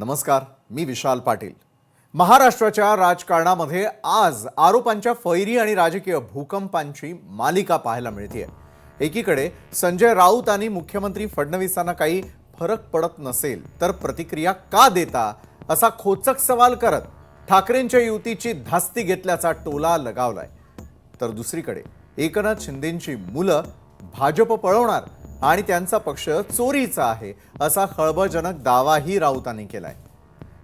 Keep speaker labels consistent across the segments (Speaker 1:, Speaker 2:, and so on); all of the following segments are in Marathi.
Speaker 1: नमस्कार, मी विशाल पाटील। महाराष्ट्राच्या राजकारणामध्ये आज आरोपांच्या फैरी आणि राजकीय भूकंपांची मालिका पाहायला मिळते। एकीकडे संजय राऊत आणि मुख्यमंत्री फडणवीसांना काही फरक पडत नसेल तर प्रतिक्रिया का देता असा खोचक सवाल करत ठाकरेंच्या युतीची धास्ती घेतल्याचा टोला लगावलाय। तर दुसरीकडे एकनाथ शिंदेंची मुलं भाजप पळवणार आणि त्यांचा पक्ष चोरीचा आहे असा खळबळजनक दावाही राऊतांनी केलाय।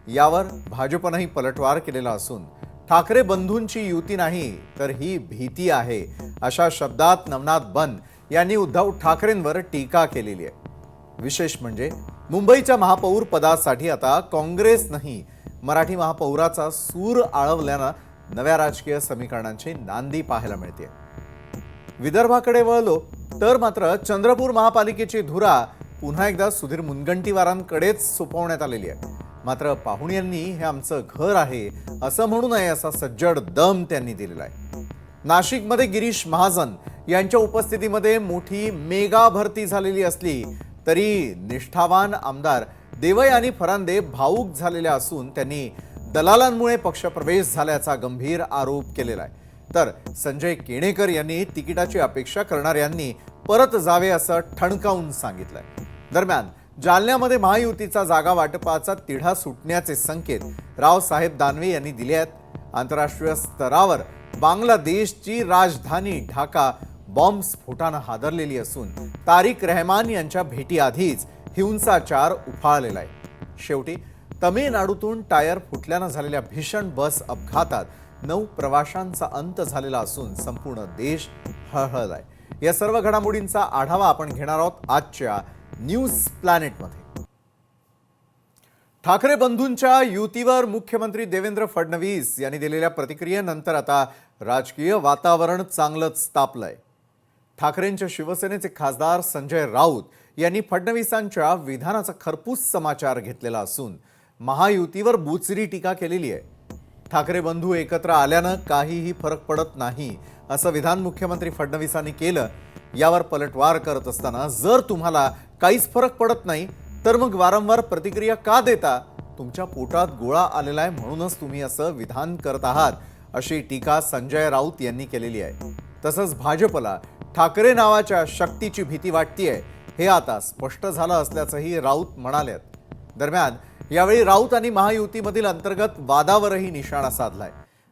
Speaker 1: यावर भाजपनेही पलटवार केलेला असून ठाकरे बंधूंची युती नाही तर ही भीती आहे अशा शब्दात नवनाथ बन यांनी उद्धव ठाकरेंवर टीका केलेली आहे। विशेष म्हणजे मुंबईच्या महापौर पदासाठी आता काँग्रेस नाही मराठी महापौराचा सूर आळवल्यानं नव्या राजकीय समीकरणांची नांदी पाहायला मिळते। विदर्भाकडे वळलो तर मात्र चंद्रपूर महापालिकेची धुरा पुन्हा एकदा सुधीर मुनगंटीवारांकडेच सोपवण्यात आलेली आहे। मात्र पाहुण्यांनी हे आमचं घर आहे असं म्हणू नये असा सज्जड दम त्यांनी दिलेला आहे। नाशिकमध्ये गिरीश महाजन यांच्या उपस्थितीमध्ये मोठी मेगा भरती झालेली असली तरी निष्ठावान आमदार देवयानी फरांदे भावूक झालेले असून त्यांनी दलालांमुळे पक्षप्रवेश झाल्याचा गंभीर आरोप केलेला आहे। तर संजय केणेकर यांनी तिकिटाची अपेक्षा करणाऱ्यांनी परत जावे असं ठणकावून सांगितलंय। दरम्यान जालन्यामध्ये महायुतीचा जागा वाटपाचा तिढा सुटण्याचे संकेत रावसाहेब दानवे यांनी दिले आहेत। आंतरराष्ट्रीय स्तरावर बांगलादेशची राजधानी ढाका बॉम्ब स्फोटानं हादरलेली असून तारिक रहमान यांच्या भेटीआधीच हिंसाचार उफाळलेला आहे। शेवटी तमिळनाडूतून टायर फुटल्यानं झालेल्या भीषण बस अपघातात 9 प्रवाशांचा अंत झालेला असून संपूर्ण देश हळहळलाय। या सर्व घडामोडींचा आढावा आपण घेणार आहोत आजच्या न्यूज प्लॅनेटमध्ये। ठाकरे बंधूंच्या युतीवर मुख्यमंत्री देवेंद्र फडणवीस यांनी दिलेल्या प्रतिक्रियेनंतर आता राजकीय वातावरण चांगलंच तापलंय। ठाकरेंच्या शिवसेनेचे खासदार संजय राऊत यांनी फडणवीसांच्या विधानाचा खरपूस समाचार घेतलेला असून महायुतीवर बुचरी टीका केलेली आहे। ठाकरे बंधू एकत्र आल्यानं काहीही फरक पडत नाही असं विधान मुख्यमंत्री फडणवीसांनी केलं। यावर पलटवार करत असताना जर तुम्हाला काहीच फरक पडत नाही तर मग वारंवार प्रतिक्रिया का देता? तुमच्या पोटात गोळा आलेला आहे म्हणूनच तुम्ही असं विधान करत आहात अशी टीका संजय राऊत यांनी केलेली आहे। तसंच भाजपला ठाकरे नावाच्या शक्तीची भीती वाटतेय हे आता स्पष्ट झालं असल्याचंही राऊत म्हणाले। दरम्यान यावेळी राऊत आणि महायुतीमधील अंतर्गत वादावरही निशाणा साधलाय।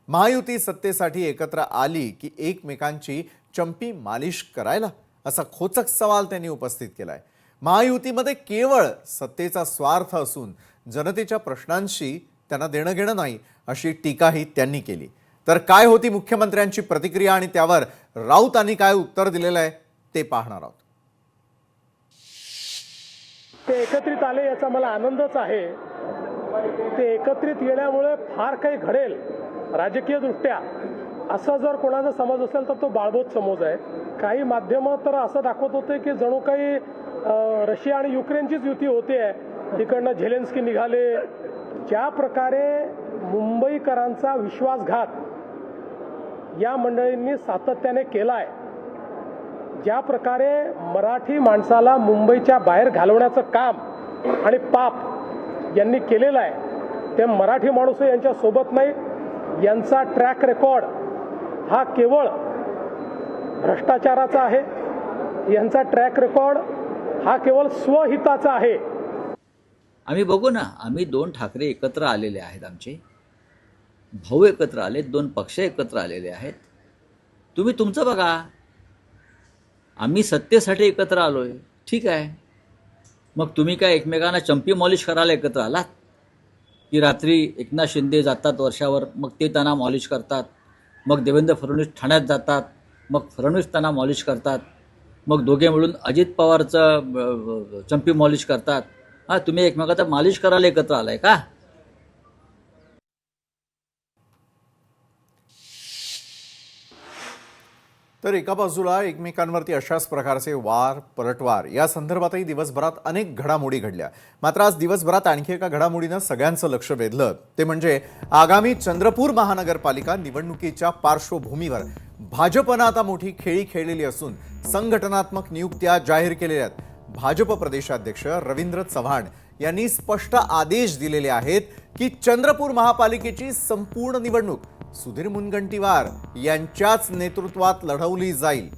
Speaker 1: महायुती सत्तेसाठी एकत्र आली की एकमेकांची चंपी मालिश करायला असा खोचक सवाल त्यांनी उपस्थित केलाय। महायुतीमध्ये केवळ सत्तेचा स्वार्थ असून जनतेच्या प्रश्नांशी त्यांना देणं घेणं नाही अशी टीकाही त्यांनी केली। तर काय होती मुख्यमंत्र्यांची प्रतिक्रिया आणि त्यावर राऊतांनी काय उत्तर दिलेलं आहे ते पाहणार आहोत।
Speaker 2: ते एकत्रित आले याचा मला आनंदच आहे। ते एकत्रित येण्यामुळे फार काही घडेल राजकीय दृष्ट्या असं जर कोणाचा समज असेल तर तो बाळबोध समज आहे। काही माध्यमं तर असं दाखवत होते की जणू काही रशिया आणि युक्रेनचीच युती होते आहे। तिकडनं झेलेन्स्की निघाले। ज्या प्रकारे मुंबईकरांचा विश्वासघात या मंडळींनी सातत्याने केलाय, ज्या प्रकारे मराठी माणसाला मुंबईच्या बाहेर घालवण्याचं काम आणि पाप यांनी केलेलं आहे ते मराठी माणूस यांच्या सोबत नाही। यांचा ट्रॅक रेकॉर्ड हा केवळ भ्रष्टाचाराचा आहे। यांचा ट्रॅक रेकॉर्ड हा केवळ स्वहिताचा आहे।
Speaker 3: आम्ही बघू ना, आम्ही 2 ठाकरे एकत्र आलेले आहेत, आमचे भाऊ एकत्र आले, 2 पक्ष एकत्र आलेले आहेत। तुम्ही तुमचं बघा, आम्ही सत्तेसाठी एकत्र आलोय, ठीक आहे। मग तुम्ही काय एकमेकांना चंपी मॉलिश करायला एकत्र आलात की रात्री एकनाथ शिंदे जातात वर्षावर, मग ते त्यांना मॉलिश करतात, मग देवेंद्र फडणवीस ठाण्यात जातात, मग फडणवीस त्यांना मॉलिश करतात, मग दोघे मिळून अजित पवारचं चंपी मॉलिश करतात। हां, तुम्ही एकमेकांचा मालिश करायला एकत्र आलाय का?
Speaker 1: तर एका बाजूला एकमेकांवरती अशाच प्रकारचे वार पलटवार या संदर्भातही दिवसभरात अनेक घडामोडी घडल्या। मात्र आज दिवसभरात आणखी एका घडामोडीनं सगळ्यांचं लक्ष वेधलं ते म्हणजे आगामी चंद्रपूर महानगरपालिका निवडणुकीच्या पार्श्वभूमीवर भाजपनं आता मोठी खेळी खेळलेली असून संघटनात्मक नियुक्त्या जाहीर केलेल्या आहेत। भाजप प्रदेशाध्यक्ष रवींद्र चव्हाण यांनी स्पष्ट आदेश दिलेले आहेत की चंद्रपूर महापालिकेची संपूर्ण निवडणूक सुधीर मुनगंटीवार यांच्याच नेतृत्वात लढवली जाईल.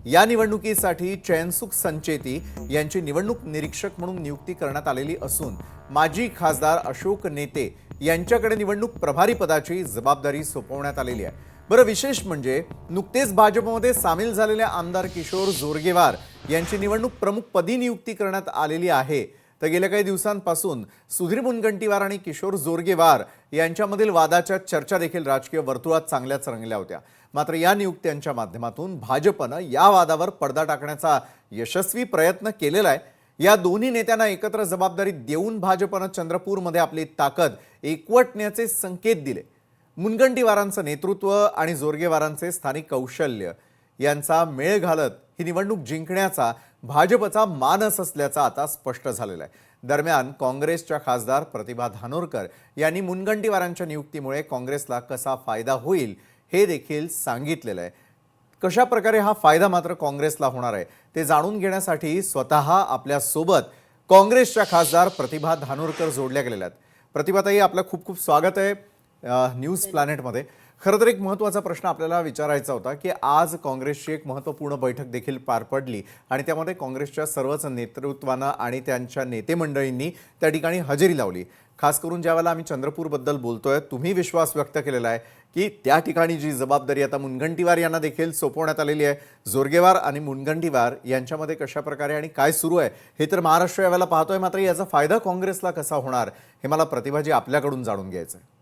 Speaker 1: या निवडणुकीसाठी चयनसुख संचेती यांची निवडणूक निरीक्षक म्हणून नियुक्ती करण्यात आलेली असून माजी खासदार अशोक नेते यांच्याकडे निवडणूक प्रभारी पदाची जबाबदारी सोपवण्यात आलेली आहे. बरं, विशेष म्हणजे नुकतेच भाजपमध्ये सामील झालेले आमदार किशोर जोरगेवार यांची निवडणूक प्रमुख पदी नियुक्ती करण्यात आलेली आहे. तर गेल्या काही दिवसांपासून सुधीर मुनगंटीवार आणि किशोर जोरगेवार यांच्यामधील वादाच्या चर्चा देखील राजकीय वर्तुळात चांगल्याच रंगल्या होत्या. मात्र या नियुक्त्यांच्या माध्यमातून भाजपनं या वादावर पडदा टाकण्याचा यशस्वी प्रयत्न केलेला आहे. या दोन्ही नेत्यांना एकत्र जबाबदारी देऊन भाजपनं चंद्रपूरमध्ये आपली ताकद एकवटण्याचे संकेत दिले. मुनगंटीवारांचं नेतृत्व आणि जोरगेवारांचे स्थानिक कौशल्य यांचा मेळ घालत ही निवडणूक जिंकण्याचा भाजपचा मानस असल्याचं आता स्पष्ट झालेलं आहे. दरम्यान काँग्रेसच्या खासदार प्रतिभा धानोरकर यांनी मुनगंटीवारांच्या नियुक्तीमुळे काँग्रेसला कसा फायदा होईल हे देखील सांगितलेलं आहे. कशा प्रकारे हा फायदा मात्र काँग्रेसला होणार आहे ते जाणून घेण्यासाठी स्वतः आपल्यासोबत काँग्रेसच्या खासदार प्रतिभा धानोरकर जोडल्या गेलेल्या आहेत. प्रतिभाताई, आपलं खूप खूप स्वागत आहे न्यूज प्लॅनेटमध्ये. खरं तर एक महत्त्वाचा प्रश्न आपल्याला विचारायचा होता की आज काँग्रेसची एक महत्त्वपूर्ण बैठक देखील पार पडली आणि त्यामध्ये काँग्रेसच्या सर्वच नेतृत्वानं आणि त्यांच्या नेते मंडळींनी त्या ठिकाणी हजेरी लावली. खास करून ज्यावेळेला आम्ही चंद्रपूरबद्दल बोलतोय, तुम्ही विश्वास व्यक्त केलेला आहे की त्या ठिकाणी जी जबाबदारी आता मुनगंटीवार यांना देखील सोपवण्यात आलेली आहे. जोरगेवार आणि मुनगंटीवार यांच्यामध्ये कशा प्रकारे आणि काय सुरू आहे हे तर महाराष्ट्र यावेळेला पाहतोय. मात्र याचा फायदा काँग्रेसला कसा होणार हे मला प्रतिभाजी आपल्याकडून जाणून घ्यायचं आहे.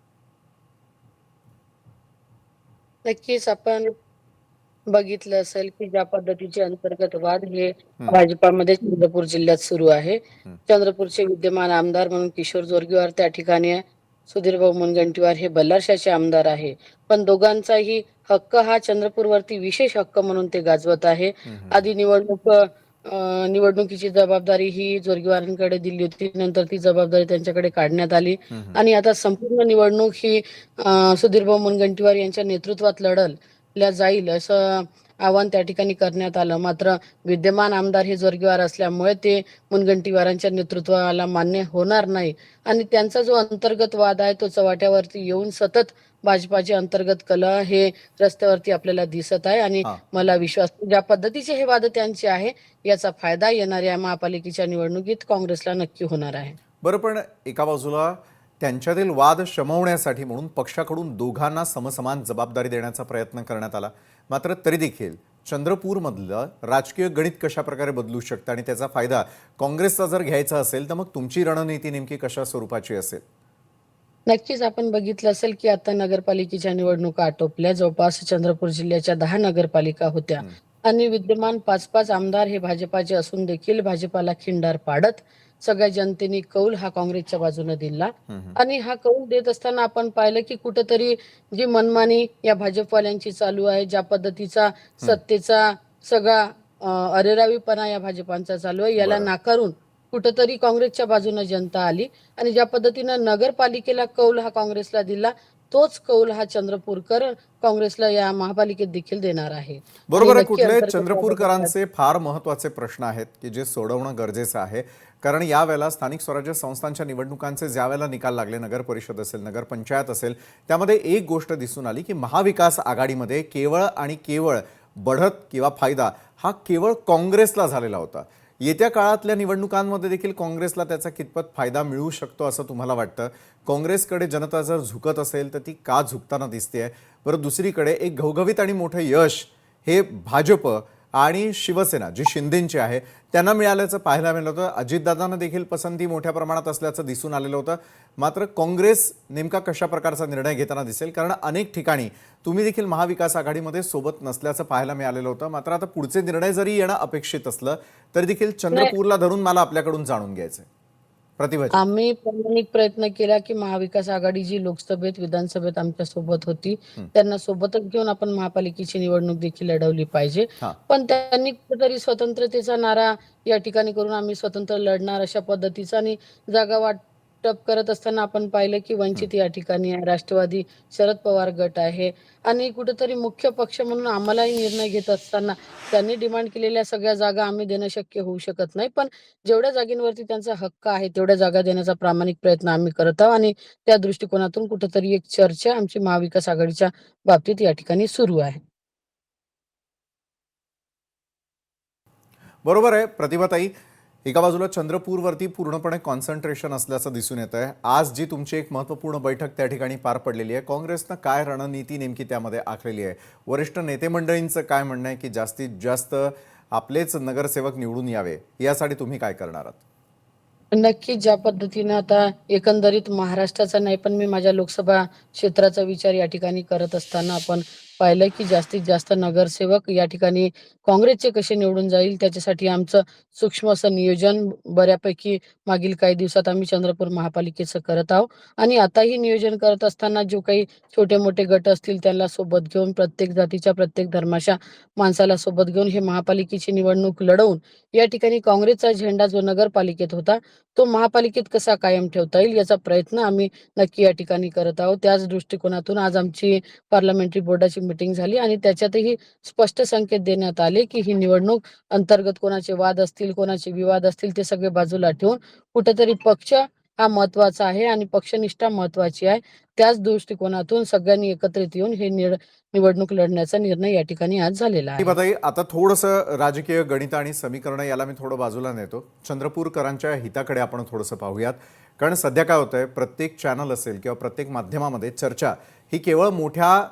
Speaker 4: नक्कीच आपण बघितलं असेल की ज्या पद्धतीचे अंतर्गत वाद हे भाजपामध्ये चंद्रपूर जिल्ह्यात सुरू आहे. चंद्रपूरचे विद्यमान आमदार म्हणून किशोर जोरगेवार त्या ठिकाणी आहे. सुधीरभाऊ मुनगंटीवार हे बल्लारशाचे आमदार आहे. पण दोघांचाही हक्क हा चंद्रपूरवरती विशेष हक्क म्हणून ते गाजवत आहे. आधी निवडणुकीची जबाबदारी ही जोरगेवारांकडे दिली होती, नंतर ती जबाबदारी त्यांच्याकडे काढण्यात आली आणि आता संपूर्ण निवडणूक ही सुधीरभाऊ मुनगंटीवार यांच्या नेतृत्वात लढल्या जाईल असं आवाहन त्या ठिकाणी करण्यात आलं. मात्र विद्यमान आमदार हे जोरगेवार असल्यामुळे ते मुनगंटीवारांच्या नेतृत्वाला मान्य होणार नाही आणि त्यांचा जो अंतर्गत वाद आहे तो चव्हाट्यावरती येऊन सतत भाजपाचे अंतर्गत कलह हे रस्त्यावरती आपल्याला दिसत आहे आणि मला विश्वास ज्या पद्धतीचे हे वाद त्यांचे आहे याचा फायदा येणाऱ्या महापालिकेच्या निवडणुकीत काँग्रेसला नक्की होणार आहे.
Speaker 1: बरं, पण एका बाजूला त्यांच्यातील वाद शमवण्यासाठी म्हणून पक्षाकडून दोघांना समसमान जबाबदारी देण्याचा प्रयत्न करण्यात आला. मात्र तरी देखील चंद्रपूरमधलं राजकीय गणित कशा प्रकारे बदलू शकतं आणि त्याचा फायदा काँग्रेसला जर घ्यायचा असेल तर मग तुमची रणनीती नेमकी कशा स्वरूपाची असेल?
Speaker 4: नक्कीच आपण बघितलं असेल की आता नगरपालिकेच्या निवडणुका आटोपल्या. जवळपास चंद्रपूर जिल्ह्याच्या 10 नगरपालिका होत्या आणि विद्यमान 5-5 आमदार हे भाजपाचे असून देखील भाजपाला खिंडार पाडत सगळ्या जनतेने कौल हा काँग्रेसच्या बाजूने दिला आणि हा कौल देत असताना आपण पाहिलं की कुठेतरी जी मनमानी या भाजपवाल्यांची चालू आहे, ज्या पद्धतीचा सत्तेचा सगळा अरेरावीपणा या भाजपांचा चालू आहे, याला नाकारून कुठेतरी काँग्रेसच्या बाजूने जनता आली आणि ज्या पद्धतीनं नगरपालिकेला कौल हा काँग्रेसला दिला तोच कौल हा चंद्रपूरकर काँग्रेसला या महापालिकेत देखील देणार आहे.
Speaker 1: बरोबर आहे. कुठले चंद्रपूरकरांचे फार महत्त्वाचे प्रश्न आहेत की जे सोडवणं गरजेचं आहे. कारण यावेळेला स्थानिक स्वराज्य संस्थांच्या निवडणुकांचे ज्या वेळेला निकाल लागले, नगर परिषद असेल, नगरपंचायत असेल, त्यामध्ये एक गोष्ट दिसून आली की महाविकास आघाडीमध्ये केवळ आणि केवळ बढत किंवा फायदा हा केवळ काँग्रेसला झालेला होता. येत्या काळातल्या निवडणुकांमध्ये देखील काँग्रेसला त्याचा कितपत फायदा मिळू शकतो असं तुम्हाला वाटतं? काँग्रेसकडे जनता जर झुकत असेल तर ती का झुकताना दिसते? बरं, दुसरीकडे एक घवघवीत आणि मोठं यश हे भाजप आणि शिवसेना जी शिंदेंची आहे त्यांना मिळाल्याचं पाहायला मिळालं होतं. अजितदादांना देखील पसंती मोठ्या प्रमाणात असल्याचं दिसून आलेलं होतं. मात्र काँग्रेस नेमका कशा प्रकारचा निर्णय घेताना दिसेल? कारण अनेक ठिकाणी तुम्ही देखील महाविकास आघाडीमध्ये सोबत नसल्याचं पाहायला मिळालेलं होतं. मात्र आता पुढचे निर्णय जरी येणं अपेक्षित असलं तरी देखील चंद्रपूरला धरून मला आपल्याकडून जाणून घ्यायचंय. प्रतिभा,
Speaker 4: आम्ही प्रामाणिक प्रयत्न केला की महाविकास आघाडी जी लोकसभेत विधानसभेत आमच्या सोबत होती त्यांना सोबतच घेऊन आपण महापालिकेची निवडणूक देखील लढवली पाहिजे. पण त्यांनी कुठेतरी स्वतंत्रतेचा नारा या ठिकाणी करून आम्ही स्वतंत्र लढणार अशा पद्धतीचा आणि जागा वाटप करत असताना आपण पाहिलं की वंचित या ठिकाणी आहे, राष्ट्रवादी शरद पवार गट आहे आणि कुठेतरी मुख्य पक्ष म्हणून आम्हालाही निर्णय घेत असताना त्यांनी डिमांड केलेल्या सगळ्या जागा आम्ही देणं शक्य होऊ शकत नाही. पण जेवढ्या जागेवरती त्यांचा हक्क आहे तेवढ्या जागा देण्याचा प्रामाणिक प्रयत्न आम्ही करत आहोत आणि त्या दृष्टिकोनातून कुठेतरी एक चर्चा आमची महाविकास आघाडीच्या बाबतीत या ठिकाणी सुरू आहे.
Speaker 1: बरोबर आहे प्रतिभाताई. एका बाजूला चंद्रपूरवरती पूर्णपणे कॉन्सन्ट्रेशन असल्याचं दिसून येत आहे. आज जी तुमची एक महत्त्वपूर्ण बैठक त्या ठिकाणी पार पडलेली आहे, काँग्रेसनं काय रणनीती नेमकी त्यामध्ये आखलेली आहे? वरिष्ठ नेते मंडळींचं काय म्हणणं आहे की जास्तीत जास्त आपलेच नगरसेवक निवडून यावे, यासाठी तुम्ही काय करणार आहात?
Speaker 4: नक्कीच ज्या पद्धतीनं आता एकंदरीत महाराष्ट्राचा नाही पण मी माझ्या लोकसभा क्षेत्राचा विचार या ठिकाणी करत असताना आपण पाहिलं की जास्तीत जास्त नगरसेवक या ठिकाणी काँग्रेसचे कसे निवडून जाईल त्याच्यासाठी आमचं सूक्ष्म असं नियोजन बऱ्यापैकी मागील काही दिवसात आम्ही चंद्रपूर महापालिकेचं करत आहोत आणि आताही नियोजन करत असताना जो काही छोटे मोठे गट असतील त्यांना सोबत घेऊन प्रत्येक जातीच्या प्रत्येक धर्माच्या माणसाला सोबत घेऊन हे महापालिकेची निवडणूक लढवून या ठिकाणी काँग्रेसचा झेंडा जो नगरपालिकेत होता तो महापालिकेत कसा कायम ठेवता येईल याचा प्रयत्न आम्ही नक्की या ठिकाणी करत आहोत. त्याच दृष्टिकोनातून आज आमची पार्लमेंटरी बोर्डाची मीटिंग झाली आणि त्याच्यातही स्पष्ट संकेत देण्यात आले की ही निवडणूक अंतर्गत कोणाचे वाद असतील कोणाचे विवाद असतील ते सगळे बाजूला ठेवून कुठेतरी पक्ष हा महत्वाचा आहे आणि पक्षनिष्ठा महत्वाची आहे. त्याच दृष्टिकोनातून सगळ्यांनी एकत्रित येऊन हे निवडणूक लढण्याचा निर्णय या ठिकाणी आज झालेला आहे.
Speaker 1: प्रतिभाताई, आता थोडंसं राजकीय गणित आणि समीकरण याला मी थोडं बाजूला नेतो. चंद्रपूरकरांच्या हिताकडे आपण थोडंसं पाहूयात. कारण सध्या काय होतंय, प्रत्येक चॅनल असेल किंवा प्रत्येक माध्यमामध्ये चर्चा ही केवळ मोठ्या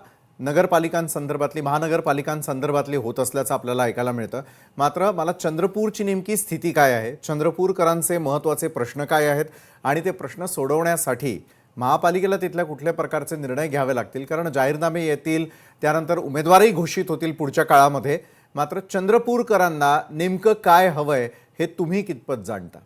Speaker 1: नगरपालिकांसंदर्भातली महानगरपालिकांसंदर्भातली होत असल्याचं आपल्याला ऐकायला मिळतं. मात्र मला चंद्रपूरची नेमकी स्थिती काय आहे, चंद्रपूरकरांचे महत्त्वाचे प्रश्न काय आहेत आणि ते प्रश्न सोडवण्यासाठी महापालिकेला तिथल्या कुठल्या प्रकारचे निर्णय घ्यावे लागतील, कारण जाहीरनामे येतील, त्यानंतर उमेदवारही घोषित होतील पुढच्या काळामध्ये. मात्र चंद्रपूरकरांना नेमकं काय हवंय हे तुम्ही कितपत जाणता?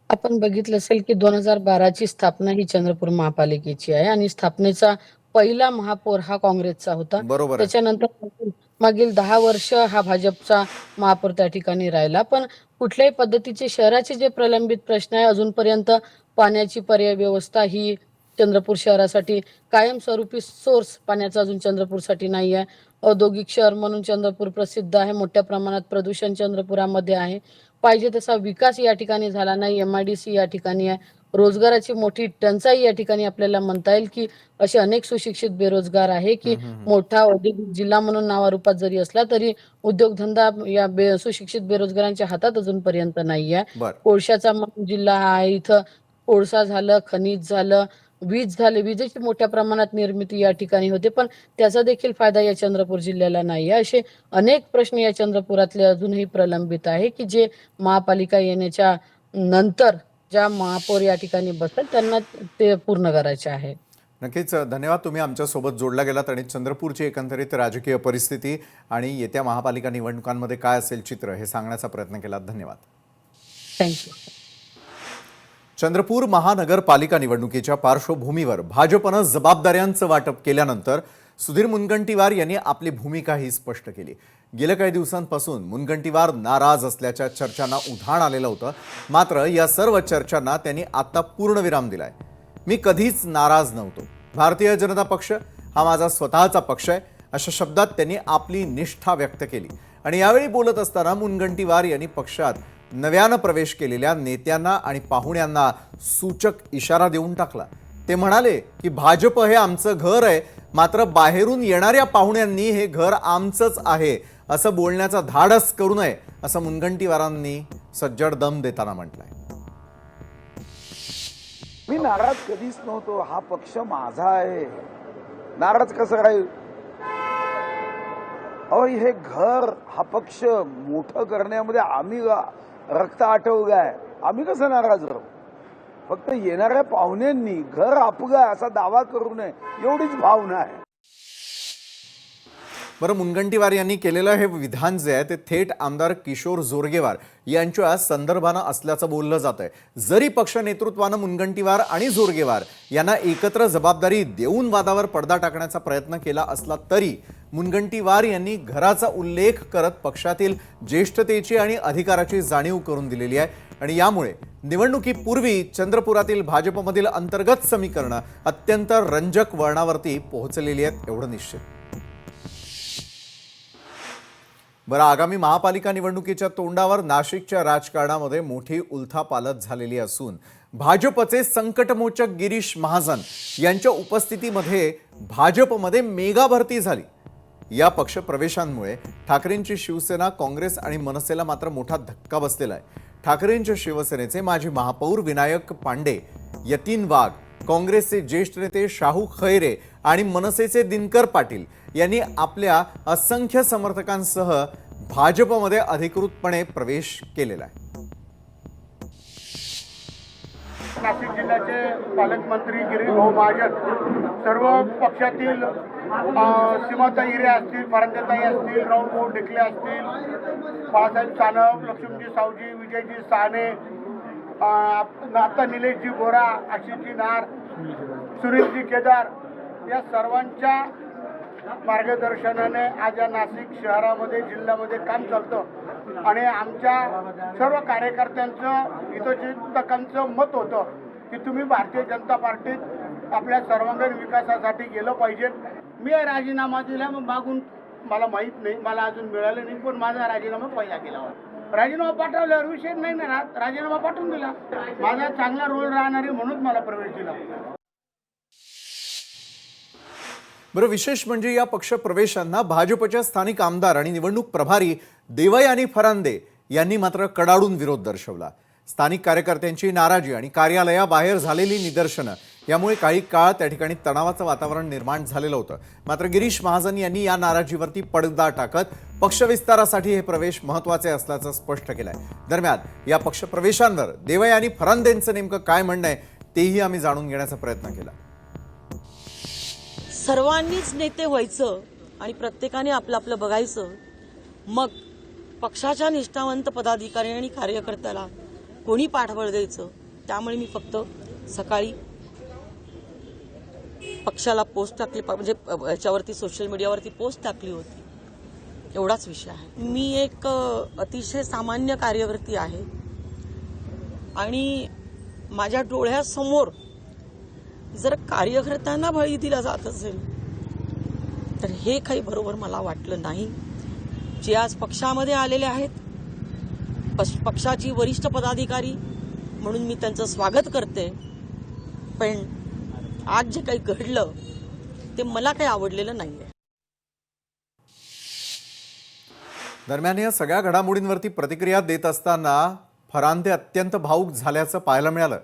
Speaker 4: आपण बघितलं असेल की 2012ची स्थापना ही चंद्रपूर महापालिकेची आहे आणि स्थापनेचा पहिला महापौर हा काँग्रेसचा होता.
Speaker 1: बरोबर आहे.
Speaker 4: त्याच्यानंतर मागील 10 वर्ष हा भाजपचा महापौर त्या ठिकाणी राहिला. पण कुठल्याही पद्धतीचे शहराचे जे प्रलंबित प्रश्न आहे अजूनपर्यंत पाण्याची पर्याय व्यवस्था ही चंद्रपूर शहरासाठी कायमस्वरूपी सोर्स पाण्याचा अजून चंद्रपूरसाठी नाही आहे. औद्योगिक शहर म्हणून चंद्रपूर प्रसिद्ध आहे. मोठ्या प्रमाणात प्रदूषण चंद्रपुरामध्ये आहे. पाहिजे तसा विकास या ठिकाणी झाला नाही. MIDC या ठिकाणी आहे. रोजगाराची मोठी टंचाई या ठिकाणी आपल्याला म्हणता येईल की असे अनेक सुशिक्षित बेरोजगार आहे की मोठा औद्योगिक जिल्हा म्हणून नावारूपात जरी असला तरी उद्योगधंदा या सुशिक्षित बेरोजगारांच्या हातात अजूनपर्यंत नाही आहे.
Speaker 1: बरं.
Speaker 4: कोळशाचा जिल्हा आहे. इथं कोळसा झालं, खनिज झालं, वीज झाले, विजेची मोठ्या प्रमाणात निर्मिती या ठिकाणी होते पण त्याचा देखील फायदा या चंद्रपूर जिल्ह्याला नाही आहे. असे अनेक प्रश्न या चंद्रपुरातले अजूनही प्रलंबित आहे की जे महापालिका येण्याच्या नंतर ज्या महापौर या ठिकाणी बसतात त्यांना ते पूर्ण करायचे आहे.
Speaker 1: नक्कीच धन्यवाद, तुम्ही आमच्यासोबत जोडला गेलात आणि चंद्रपूरची एकंदरीत राजकीय परिस्थिती आणि येत्या महापालिका निवडणुकांमध्ये काय असेल चित्र हे सांगण्याचा प्रयत्न केलात. धन्यवाद.
Speaker 4: थँक्यू.
Speaker 1: चंद्रपूर महानगरपालिका निवडणुकीच्या पार्श्वभूमीवर भाजपनं जबाबदाऱ्यांचं वाटप केल्यानंतर सुधीर मुनगंटीवार यांनी आपली भूमिकाही स्पष्ट केली. गेल्या काही दिवसांपासून मुनगंटीवार नाराज असल्याच्या चर्चांना उधाण आलेलं होतं. मात्र या सर्व चर्चांना त्यांनी आता पूर्णविराम दिलाय. मी कधीच नाराज नव्हतो. भारतीय जनता पक्ष हा माझा स्वतःचा पक्ष आहे, अशा शब्दात त्यांनी आपली निष्ठा व्यक्त केली. आणि यावेळी बोलत असताना मुनगंटीवार यांनी पक्षात नव्यानं प्रवेश केलेल्या नेत्यांना आणि पाहुण्यांना सूचक इशारा देऊन टाकला. ते म्हणाले की भाजप हे आमचं घर आहे, मात्र बाहेरून येणाऱ्या पाहुण्यांनी हे घर आमचंच आहे असं बोलण्याचा धाडस करू नये, असं मुनगंटीवारांनी सज्जड दम देताना म्हटलंय.
Speaker 5: मी नाराज कधीच नव्हतो. हा पक्ष माझा आहे, नाराज कसं राहील? अहो, हे घर हा पक्ष मोठं करण्यामध्ये आम्ही रक्त आटवगाय, आम्ही कसं नाराज राहू? फक्त येणाऱ्या पाहुण्यांनी घर आपगाय असा दावा करू नये एवढीच भावना आहे.
Speaker 1: बरं, मुनगंटीवार यांनी केलेलं हे विधान जे आहे ते थेट आमदार किशोर जोरगेवार यांच्या संदर्भानं असल्याचं बोललं जात आहे. जरी पक्ष नेतृत्वानं मुनगंटीवार आणि जोरगेवार यांना एकत्र जबाबदारी देऊन वादावर पडदा टाकण्याचा प्रयत्न केला असला तरी मुनगंटीवार यांनी घराचा उल्लेख करत पक्षातील ज्येष्ठतेची आणि अधिकाराची जाणीव करून दिलेली आहे. आणि यामुळे निवडणुकीपूर्वी चंद्रपुरातील भाजपमधील अंतर्गत समीकरणं अत्यंत रंजक वळणावरती पोहोचलेली आहेत एवढं निश्चित. बरं, आगामी महापालिका निवडणुकीच्या तोंडावर नाशिकच्या राजकारणामध्ये मोठी उलथापालथ झालेली असून भाजपचे संकटमोचक गिरीश महाजन यांच्या उपस्थितीमध्ये भाजपमध्ये मेगा भरती झाली. या पक्ष प्रवेशांमुळे ठाकरेंची शिवसेना, काँग्रेस आणि मनसेला मात्र मोठा धक्का बसलेला आहे. ठाकरेंच्या शिवसेनेचे माजी महापौर विनायक पांडे, यतीन वाघ, काँग्रेसचे ज्येष्ठ नेते शाहू खैरे आणि मनसेचे दिनकर पाटील यांनी आपल्या असंख्य समर्थकांसह भाजपमध्ये अधिकृतपणे प्रवेश केलेला आहे.
Speaker 6: नाशिक जिल्ह्याचे पालकमंत्री गिरीश भाऊ महाजन, सर्व पक्षातील सीमाताई हिरे असतील, फरंदेताई असतील, राहुल भाऊ ढिकले असतील, बाळासाहेब सानप, लक्ष्मणजी सावजी, विजयजी साने, आता निलेशजी बोरा, आशिषजी नार, सुनीलजी केदार या सर्वांच्या मार्गदर्शनाने आज या नाशिक शहरामध्ये, जिल्ह्यामध्ये काम चालतं आणि आमच्या सर्व कार्यकर्त्यांचं, हितचिंतकांचं मत होतं की तुम्ही भारतीय जनता पार्टीत आपल्या सर्वांगीण विकासासाठी गेलं पाहिजे. मी राजीनामा दिला, मग मागून मला माहीत नाही, मला अजून मिळालं नाही, पण माझा राजीनामा पहिला केला. राजीनामा पाठवल्यावर विषय नाही ना, राजीनामा पाठवून दिला. माझा चांगला रोल राहणार आहे म्हणून मला प्रवेश दिला.
Speaker 1: बरं, विशेष म्हणजे या पक्ष प्रवेशांना भाजपच्या स्थानिक आमदार आणि निवडणूक प्रभारी देवयानी फरांदे यांनी मात्र कडाडून विरोध दर्शवला. स्थानिक कार्यकर्त्यांची नाराजी आणि कार्यालयाबाहेर झालेली निदर्शनं यामुळे काही काळ त्या ठिकाणी तणावाचं वातावरण निर्माण झालेलं होतं. मात्र गिरीश महाजन यांनी या नाराजीवरती पडदा टाकत पक्षविस्तारासाठी हे प्रवेश महत्त्वाचे असल्याचं स्पष्ट केलंय. दरम्यान या पक्ष प्रवेशांवर देवयानी फरांदेंचं नेमकं काय म्हणणं आहे तेही आम्ही जाणून घेण्याचा प्रयत्न केला.
Speaker 7: सर्वांनीच नेते व्हायचं आणि प्रत्येकाने आपलं आपलं बघायचं, मग पक्षाच्या निष्ठावंत पदाधिकारी आणि कार्यकर्त्याला कोणी पाठबळ द्यायचं. त्यामुळे मी फक्त सकाळी पक्षाला पोस्ट टाकली, म्हणजे याच्यावरती सोशल मीडियावरती पोस्ट टाकली होती, एवढाच विषय आहे. मी एक अतिशय सामान्य कार्यकर्ती आहे आणि माझ्या डोळ्यासमोर जर कार्यकर्त्यांना बळी दिला जात असेल तर हे काही बरोबर मला वाटलं नाही. जे आज पक्षामध्ये आलेले आहेत, पक्षाची वरिष्ठ पदाधिकारी म्हणून मी त्यांचं स्वागत करते, पण आज जे काही घडलं ते मला काही आवडलेलं नाहीये.
Speaker 1: दरम्यान या सगळ्या घडामोडींवरती प्रतिक्रिया देत असताना फरांदे अत्यंत भावुक झाल्याचं पाहायला मिळालं.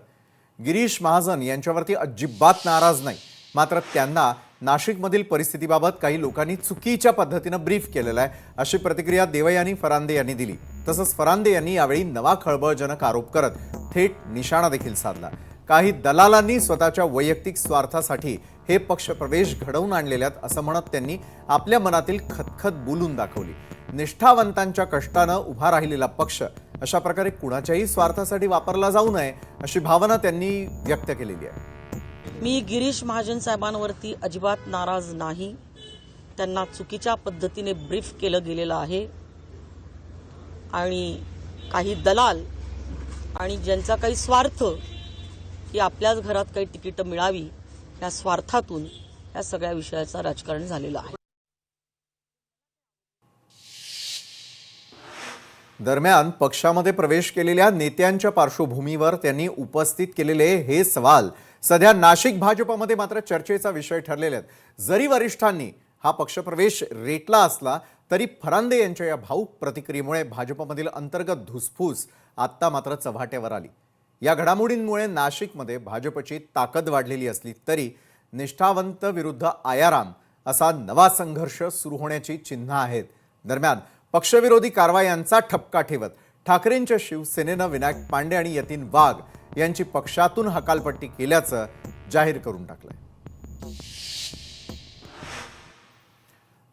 Speaker 1: गिरीश महाजन यांच्यावरती अजिबात नाराज नाही, मात्र त्यांना नाशिकमधील परिस्थितीबाबत काही लोकांनी चुकीच्या पद्धतीनं ब्रीफ केलेलं आहे अशी प्रतिक्रिया देवयानी फरांदे यांनी दिली. तसंच फरांदे यांनी यावेळी नवा खळबळजनक आरोप करत थेट निशाणा देखील साधला. काही दलालांनी स्वतःच्या वैयक्तिक स्वार्थासाठी हे पक्ष प्रवेश घडवून आणलेले आहेत असं म्हणत त्यांनी आपल्या मनातील खतखत बोलून दाखवली. निष्ठावंतांच्या कष्टानं उभा राहिलेला पक्ष अशा प्रकारे कुणाच्याही स्वार्थासाठी वापरला जाऊ नये अशी भावना त्यांनी व्यक्त केलेली आहे.
Speaker 7: मी गिरीश महाजन साहेबांवरती अजिबात नाराज नाही. त्यांना चुकीच्या पद्धतीने ब्रीफ केलं गेलेलं आहे आणि काही दलाल आणि ज्यांचा काही स्वार्थ की आपल्याच घरात काही तिकीटं मिळावी या स्वार्थातून या सगळ्या विषयाचं राजकारण झालेलं आहे.
Speaker 1: दरम्यान पक्षामध्ये प्रवेश केलेल्या नेत्यांच्या पार्श्वभूमीवर त्यांनी उपस्थित केलेले हे सवाल सध्या नाशिक भाजपमध्ये मात्र चर्चेचा विषय ठरलेले आहेत. जरी वरिष्ठांनी हा पक्षप्रवेश रेटला असला तरी फरांदे यांच्या या भावुक प्रतिक्रियेमुळे भाजपमधील अंतर्गत धुसफूस आत्ता मात्र चव्हाट्यावर आली. या घडामोडींमुळे नाशिकमध्ये भाजपची ताकद वाढलेली असली तरी निष्ठावंत विरुद्ध आयाराम असा नवा संघर्ष सुरू होण्याची चिन्ह आहेत. दरम्यान पक्षविरोधी कारवायांचा ठपका ठेवत ठाकरेंच्या शिवसेनेनं विनायक पांडे आणि यतीन वाघ यांची पक्षातून हकालपट्टी केल्याचं जाहीर करून टाकलंय.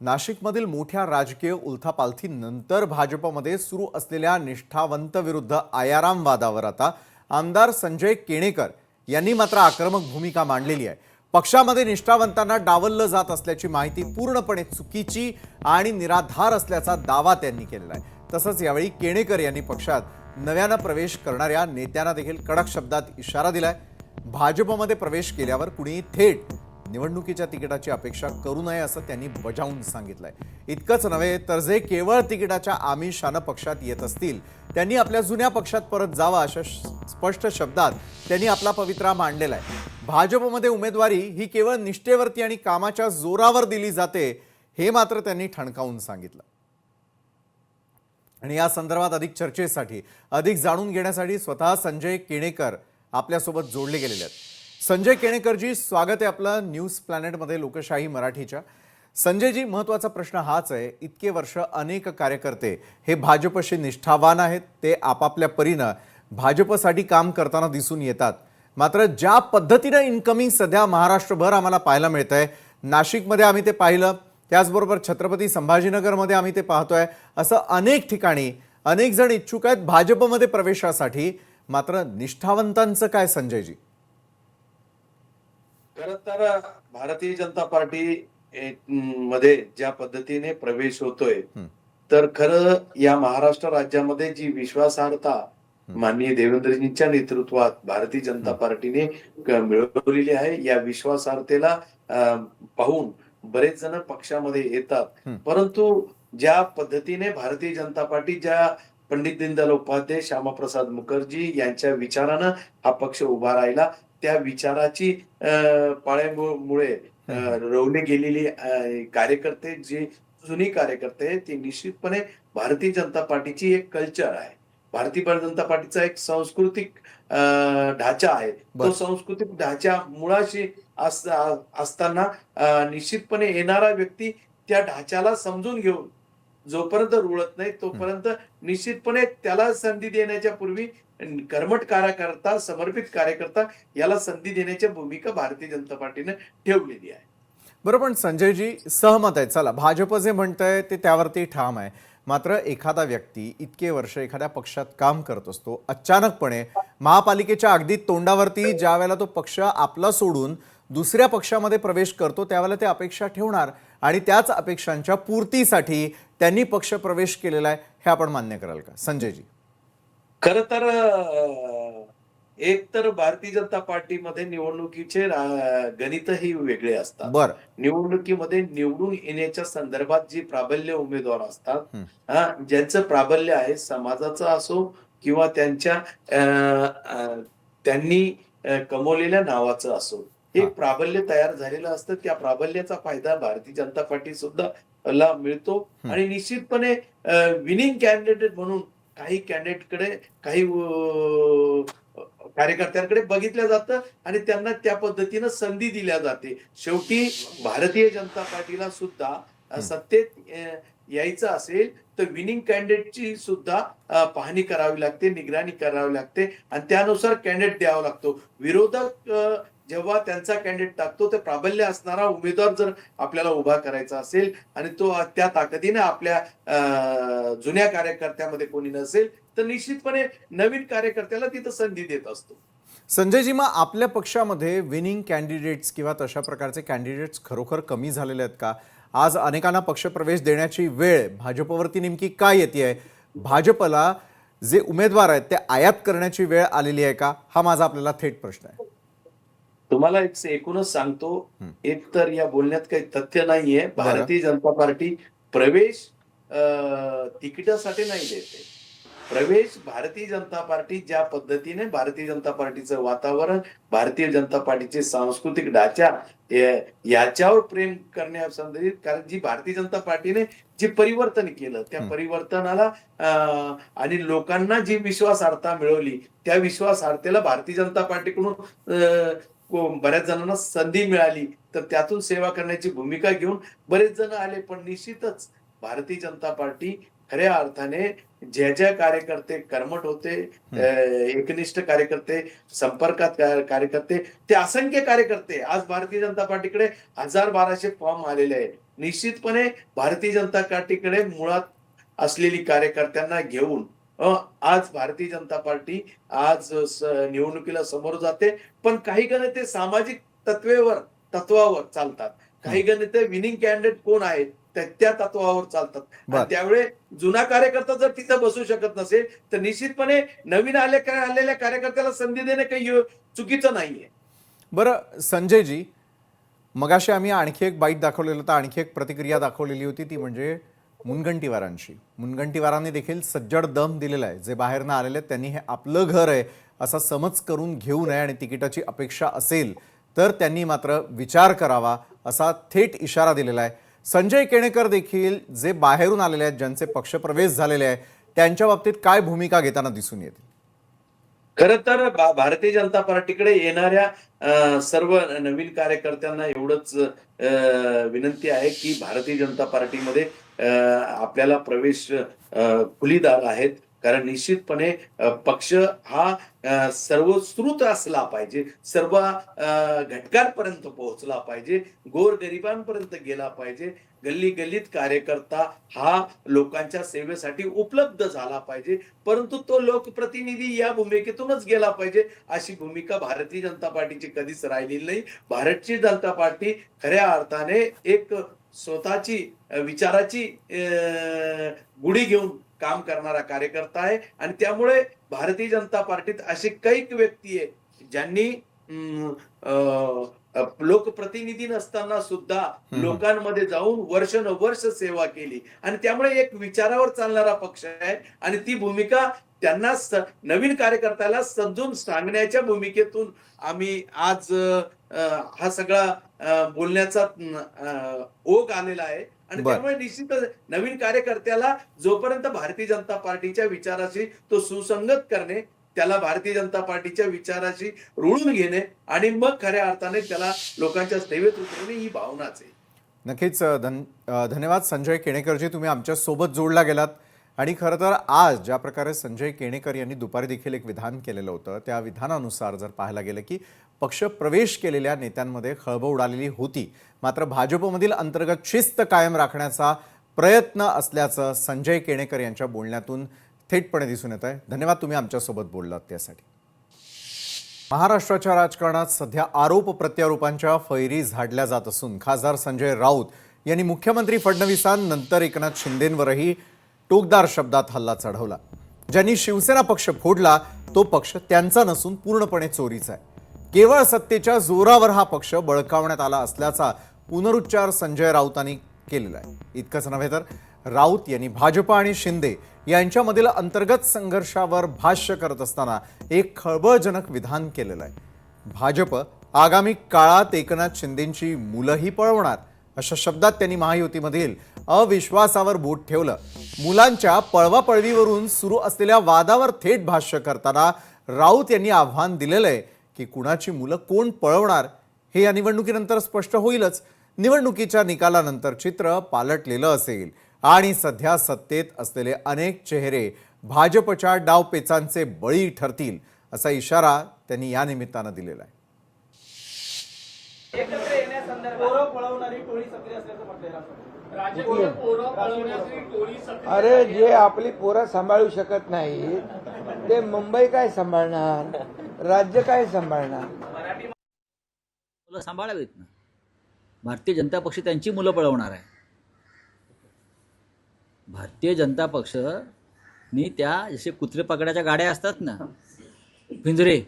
Speaker 1: नाशिकमधील मोठ्या राजकीय उलथापालथीनंतर भाजपमध्ये सुरू असलेल्या निष्ठावंत विरुद्ध आयाराम वादावर आता आमदार संजय केणेकर यांनी मात्र आक्रमक भूमिका मांडलेली आहे. पक्षामध्ये निष्ठावंतांना डावललं जात असल्याची माहिती पूर्णपणे चुकीची आणि निराधार असल्याचा दावा त्यांनी केलेला आहे. तसंच यावेळी केणेकर यांनी पक्षात नव्यानं प्रवेश करणाऱ्या नेत्यांना देखील कडक शब्दात इशारा दिलाय. भाजपमध्ये प्रवेश केल्यावर कुणी थेट निवडणुकीच्या तिकिटाची अपेक्षा करू नये असं त्यांनी बजावून सांगितलंय. इतकंच नव्हे तर जे केवळ तिकिटाच्या आमिषानं पक्षात येत असतील त्यांनी आपल्या जुन्या पक्षात परत जावं अशा स्पष्ट शब्दात त्यांनी आपला पवित्रा मांडलेला आहे. भाजपमध्ये उमेदवारी ही केवळ निष्ठेवरती आणि कामाच्या जोरावर दिली जाते हे मात्र त्यांनी ठणकावून सांगितलं. आणि या संदर्भात अधिक चर्चेसाठी अधिक जाणून घेण्यासाठी स्वतः संजय केणेकर आपल्यासोबत जोडले गेलेले आहेत. संजय केणेकरजी, स्वागत आहे आपलं न्यूज प्लॅनेटमध्ये लोकशाही मराठीच्या. संजयजी, महत्त्वाचा प्रश्न हाच आहे, इतके वर्ष अनेक कार्यकर्ते हे भाजपशी निष्ठावान आहेत, ते आपापल्या परीनं भाजपसाठी काम करताना दिसून येतात. मात्र ज्या पद्धतीनं इनकमिंग सध्या महाराष्ट्रभर आम्हाला पाहायला मिळत आहे, नाशिकमध्ये आम्ही ते पाहिलं, त्याचबरोबर छत्रपती संभाजीनगरमध्ये आम्ही ते पाहतोय, असं अनेक ठिकाणी अनेक जण इच्छुक आहेत भाजपमध्ये प्रवेशासाठी. मात्र निष्ठावंतांचं काय संजयजी?
Speaker 8: खरं तर भारतीय जनता पार्टी मध्ये ज्या पद्धतीने प्रवेश होतोय, तर खरं या महाराष्ट्र राज्यामध्ये जी विश्वासार्हता माननीय देवेंद्रजींच्या नेतृत्वात भारतीय जनता पार्टीने मिळवलेली आहे, या विश्वासार्हतेला पाहून बरेच जण पक्षामध्ये येतात. परंतु ज्या पद्धतीने भारतीय जनता पार्टी, ज्या पंडित दीनदयाळ उपाध्याय, श्यामाप्रसाद मुखर्जी यांच्या विचारानं हा पक्ष उभा राहिला, त्या विचाराची पाळेमुळे रोवले गेलेली कार्यकर्ते, जे जुनी कार्यकर्ते, ते निश्चितपणे भारतीय जनता पार्टीची एक कल्चर आहे, भारतीय जनता पार्टीचा एक सांस्कृतिक ढाचा आहे. तो सांस्कृतिक ढाचा मुळाशी असताना निश्चितपणे येणारा व्यक्ती त्या ढाच्याला समजून घेऊन जोपर्यंत रुळत नाही तोपर्यंत निश्चितपणे त्याला संधी देण्याच्या पूर्वी कर्मठ कार्यकर्ता, समर्पित कार्यकर्ता याला संधी देण्याची भूमिका भारतीय जनता पार्टीने ठेवलेली आहे.
Speaker 1: बरोबर. पण संजयजी, सहमत आहे, चला भाजप जे म्हणतंय ते त्यावरती ठाम आहे. मात्र एखादा व्यक्ती इतके वर्ष एखाद्या पक्षात काम करत असतो, अचानकपणे महापालिकेच्या अगदी तोंडावरती ज्या वेळेला तो पक्ष आपला सोडून दुसऱ्या पक्षामध्ये प्रवेश करतो त्यावेळेला ते अपेक्षा ठेवणार आणि त्याच अपेक्षांच्या पूर्तीसाठी त्यांनी पक्ष प्रवेश केलेला आहे, हे आपण मान्य कराल का संजयजी?
Speaker 8: खरं तर एक तर भारतीय जनता पार्टीमध्ये निवडणुकीचे गणितही वेगळे असतात.
Speaker 1: बरं.
Speaker 8: निवडणुकीमध्ये निवडून येण्याच्या संदर्भात जी प्राबल्य उमेदवार असतात, ज्यांचं प्राबल्य आहे, समाजाचं असो किंवा त्यांनी कमवलेल्या नावाचं असो, एक प्राबल्य तयार झालेलं असतं. त्या प्राबल्याचा फायदा भारतीय जनता पार्टी सुद्धा ला मिळतो आणि निश्चितपणे विनिंग कॅन्डिडेट म्हणून काही कॅन्डिडेटकडे, काही कार्यकर्त्यांकडे बघितलं जातं आणि त्यांना त्या पद्धतीनं संधी दिल्या जाते. शेवटी भारतीय जनता पार्टीला सुद्धा सत्तेत यायचं असेल तर विनिंग कॅन्डिडेटची सुद्धा पाहणी करावी लागते, निगराणी करावी लागते आणि त्यानुसार कॅन्डिडेट द्यावा लागतो. विरोधक जेव्हा त्यांचा कॅन्डिडेट टाकतो तर प्राबल्य असणारा उमेदवार जर आपल्याला उभा करायचा असेल आणि तो त्या ताकदीने आपल्या जुन्या कार्यकर्त्यामध्ये कोणी नसेल तर निश्चितपणे नवीन कार्यकर्त्याला तिथं संधी देत असतो.
Speaker 1: संजयजी, मग आपल्या पक्षामध्ये विनिंग कॅन्डिडेट्स किंवा तशा प्रकारचे कॅन्डिडेट्स खरोखर कमी झालेले आहेत का? आज अनेकांना पक्षप्रवेश देण्याची वेळ भाजपवरती नेमकी काय येते? भाजपला जे उमेदवार आहेत ते आयात करण्याची वेळ आलेली आहे का? हा माझा आपल्याला थेट प्रश्न आहे.
Speaker 8: तुम्हाला एकूणच सांगतो, एक तर या बोलण्यात काही तथ्य नाहीये. भारतीय जनता पार्टी प्रवेश तिकिटासाठी नाही देते. प्रवेश भारतीय जनता पार्टी ज्या पद्धतीने भारतीय जनता पार्टीचं वातावरण, भारतीय जनता पार्टीचे सांस्कृतिक ढाचा याच्यावर प्रेम करण्यासंदर्भात, कारण जी भारतीय जनता पार्टीने जे परिवर्तन केलं त्या परिवर्तनाला आणि लोकांना जी विश्वासार्हता मिळवली त्या विश्वासार्हतेला भारतीय जनता पार्टीकडून बऱ्याच जणांना संधी मिळाली तर त्यातून सेवा करण्याची भूमिका घेऊन बरेच जण आले. पण निश्चितच भारतीय जनता पार्टी खऱ्या अर्थाने ज्या कार्यकर्ते कर्मठ होते, एकनिष्ठ कार्यकर्ते, संपर्कात कार्यकर्ते, ते असंख्य कार्यकर्ते आज भारतीय जनता पार्टीकडे 1000-1200 फॉर्म आलेले आहेत. निश्चितपणे भारतीय जनता पार्टीकडे मुळात असलेली कार्यकर्त्यांना घेऊन आज भारतीय जनता पार्टी आज निवडणुकीला समोर जाते. पण काही गणिते सामाजिक तत्वावर चालतात, काही गणिते विनिंग कॅन्डिडेट कोण आहेत त्या तत्वावर चालतात.
Speaker 1: बर.
Speaker 8: आणि त्यावेळी जुना कार्यकर्ता जर तिथं बसू शकत नसेल तर निश्चितपणे नवीन आलेल्या कार्यकर्त्याला संधी देणं काही चुकीचं नाहीये.
Speaker 1: बरं संजयजी, मगाशी आम्ही आणखी एक बाईट दाखवलेलं होतं, आणखी एक प्रतिक्रिया दाखवलेली होती, ती म्हणजे मुनगंटीवारांची. मुनगंटीवारांनी देखील सज्जड दम दिलेला आहे. जे बाहेरनं आलेले आहेत त्यांनी हे आपलं घर आहे असा समज करून घेऊ नये आणि तिकिटाची अपेक्षा असेल तर त्यांनी मात्र विचार करावा असा थेट इशारा दिलेला आहे. संजय केणेकर देखील जे बाहेरून आलेले आहेत, ज्यांचे पक्षप्रवेश झालेले आहे, त्यांच्या बाबतीत काय भूमिका घेताना दिसून येते?
Speaker 8: खरं तर भारतीय जनता पार्टीकडे येणाऱ्या सर्व नवीन कार्यकर्त्यांना एवढंच विनंती आहे की भारतीय जनता पार्टीमध्ये आपल्याला प्रवेश खुलीदार आहेत. कारण निश्चितपणे पक्ष हा सर्वश्रुत असला पाहिजे, सर्व घटकांपर्यंत पोहोचला पाहिजे, गोरगरिबांपर्यंत गेला पाहिजे, गल्ली गल्लीत कार्यकर्ता हा लोकांच्या सेवेसाठी उपलब्ध झाला पाहिजे. परंतु तो लोकप्रतिनिधी या भूमिकेतूनच गेला पाहिजे अशी भूमिका भारतीय जनता पार्टीची कधीच राहिलेली नाही. भारतीय जनता पार्टी खऱ्या अर्थाने एक स्वतःची विचाराची गुढी घेऊन काम करणारा कार्यकर्ता आहे. आणि त्यामुळे भारतीय जनता पार्टीत असे काही व्यक्ती आहे ज्यांनी लोकप्रतिनिधी नसताना सुद्धा लोकांमध्ये जाऊन वर्ष सेवा केली आणि त्यामुळे एक विचारावर चालणारा पक्ष आहे. आणि ती भूमिका त्यांना नवीन कार्यकर्त्याला समजून सांगण्याच्या भूमिकेतून आम्ही आज हा सगळा बोलण्याचा ओघ आलेला आहे. आणि त्यामुळे निश्चितच नवीन कार्यकर्त्याला जोपर्यंत भारतीय जनता पार्टीच्या विचाराशी तो सुसंगत करणे, त्याला भारतीय जनता पार्टीच्या विचाराशी रुळून घेणे आणि मग खऱ्या अर्थाने त्याला लोकांच्या सेवेत उतरवणे ही भावनाच आहे.
Speaker 1: नक्कीच धन्यवाद संजय केणेकरजी, तुम्ही आमच्या सोबत जोडला गेलात. आणि खरं तर आज ज्या प्रकारे संजय केणेकर यांनी दुपारी देखील एक विधान केलेलं होतं, त्या विधानानुसार जर पाहायला गेलं की पक्ष प्रवेश केलेल्या नेत्यांमध्ये खळबळ उडालेली होती, मात्र भाजपमधील अंतर्गत शिस्त कायम राखण्याचा प्रयत्न असल्याचं संजय केणेकर यांच्या बोलण्यातून थेटपणे दिसून येत आहे. धन्यवाद, तुम्ही आमच्यासोबत बोललात त्यासाठी. महाराष्ट्राच्या राजकारणात सध्या आरोप प्रत्यारोपांच्या फैरी झाडल्या जात असून खासदार संजय राऊत यांनी मुख्यमंत्री फडणवीसांनंतर एकनाथ शिंदेंवरही टोकदार शब्दात हल्ला चढवला. ज्यांनी शिवसेना पक्ष फोडला तो पक्ष त्यांचा नसून पूर्णपणे चोरीचा आहे. केवळ सत्तेच्या जोरावर हा पक्ष बळकावण्यात आला असल्याचा पुनरुच्चार संजय राऊतांनी केलेला आहे. इतकंच नव्हे तर राऊत यांनी भाजप आणि शिंदे यांच्यामधील अंतर्गत संघर्षावर भाष्य करत असताना एक खळबळजनक विधान केलेलं आहे. भाजप आगामी काळात एकनाथ शिंदेंची मुलंही पळवणार अशा शब्दात त्यांनी महायुतीमधील अविश्वासावर बोट ठेवलं. मुलांच्या पळवापळवीवरून सुरू असलेल्या वादावर थेट भाष्य करताना राऊत यांनी आव्हान दिलेलं आहे की कुणाची मुलं कोण पळवणार हे या निवडणुकीनंतर स्पष्ट होईलच. निवडणुकीच्या निकालानंतर चित्र पालटलेलं असेल आणि सध्या सत्तेत असलेले अनेक चेहरे भाजपच्या डावपेचांचे बळी ठरतील असा इशारा त्यांनी या निमित्तानं दिलेला आहे.
Speaker 9: अरे जे आपली पोरं सांभाळू शकत नाही ते मुंबई काय सांभाळणार, राज्य काय सांभाळणार?
Speaker 3: मुलं सांभाळावीत ना. भारतीय जनता पक्ष त्यांची मुलं पळवणार आहे. भारतीय जनता पक्षनी त्या जसे कुत्रे पकडाच्या गाड्या असतात ना, पिंजरे,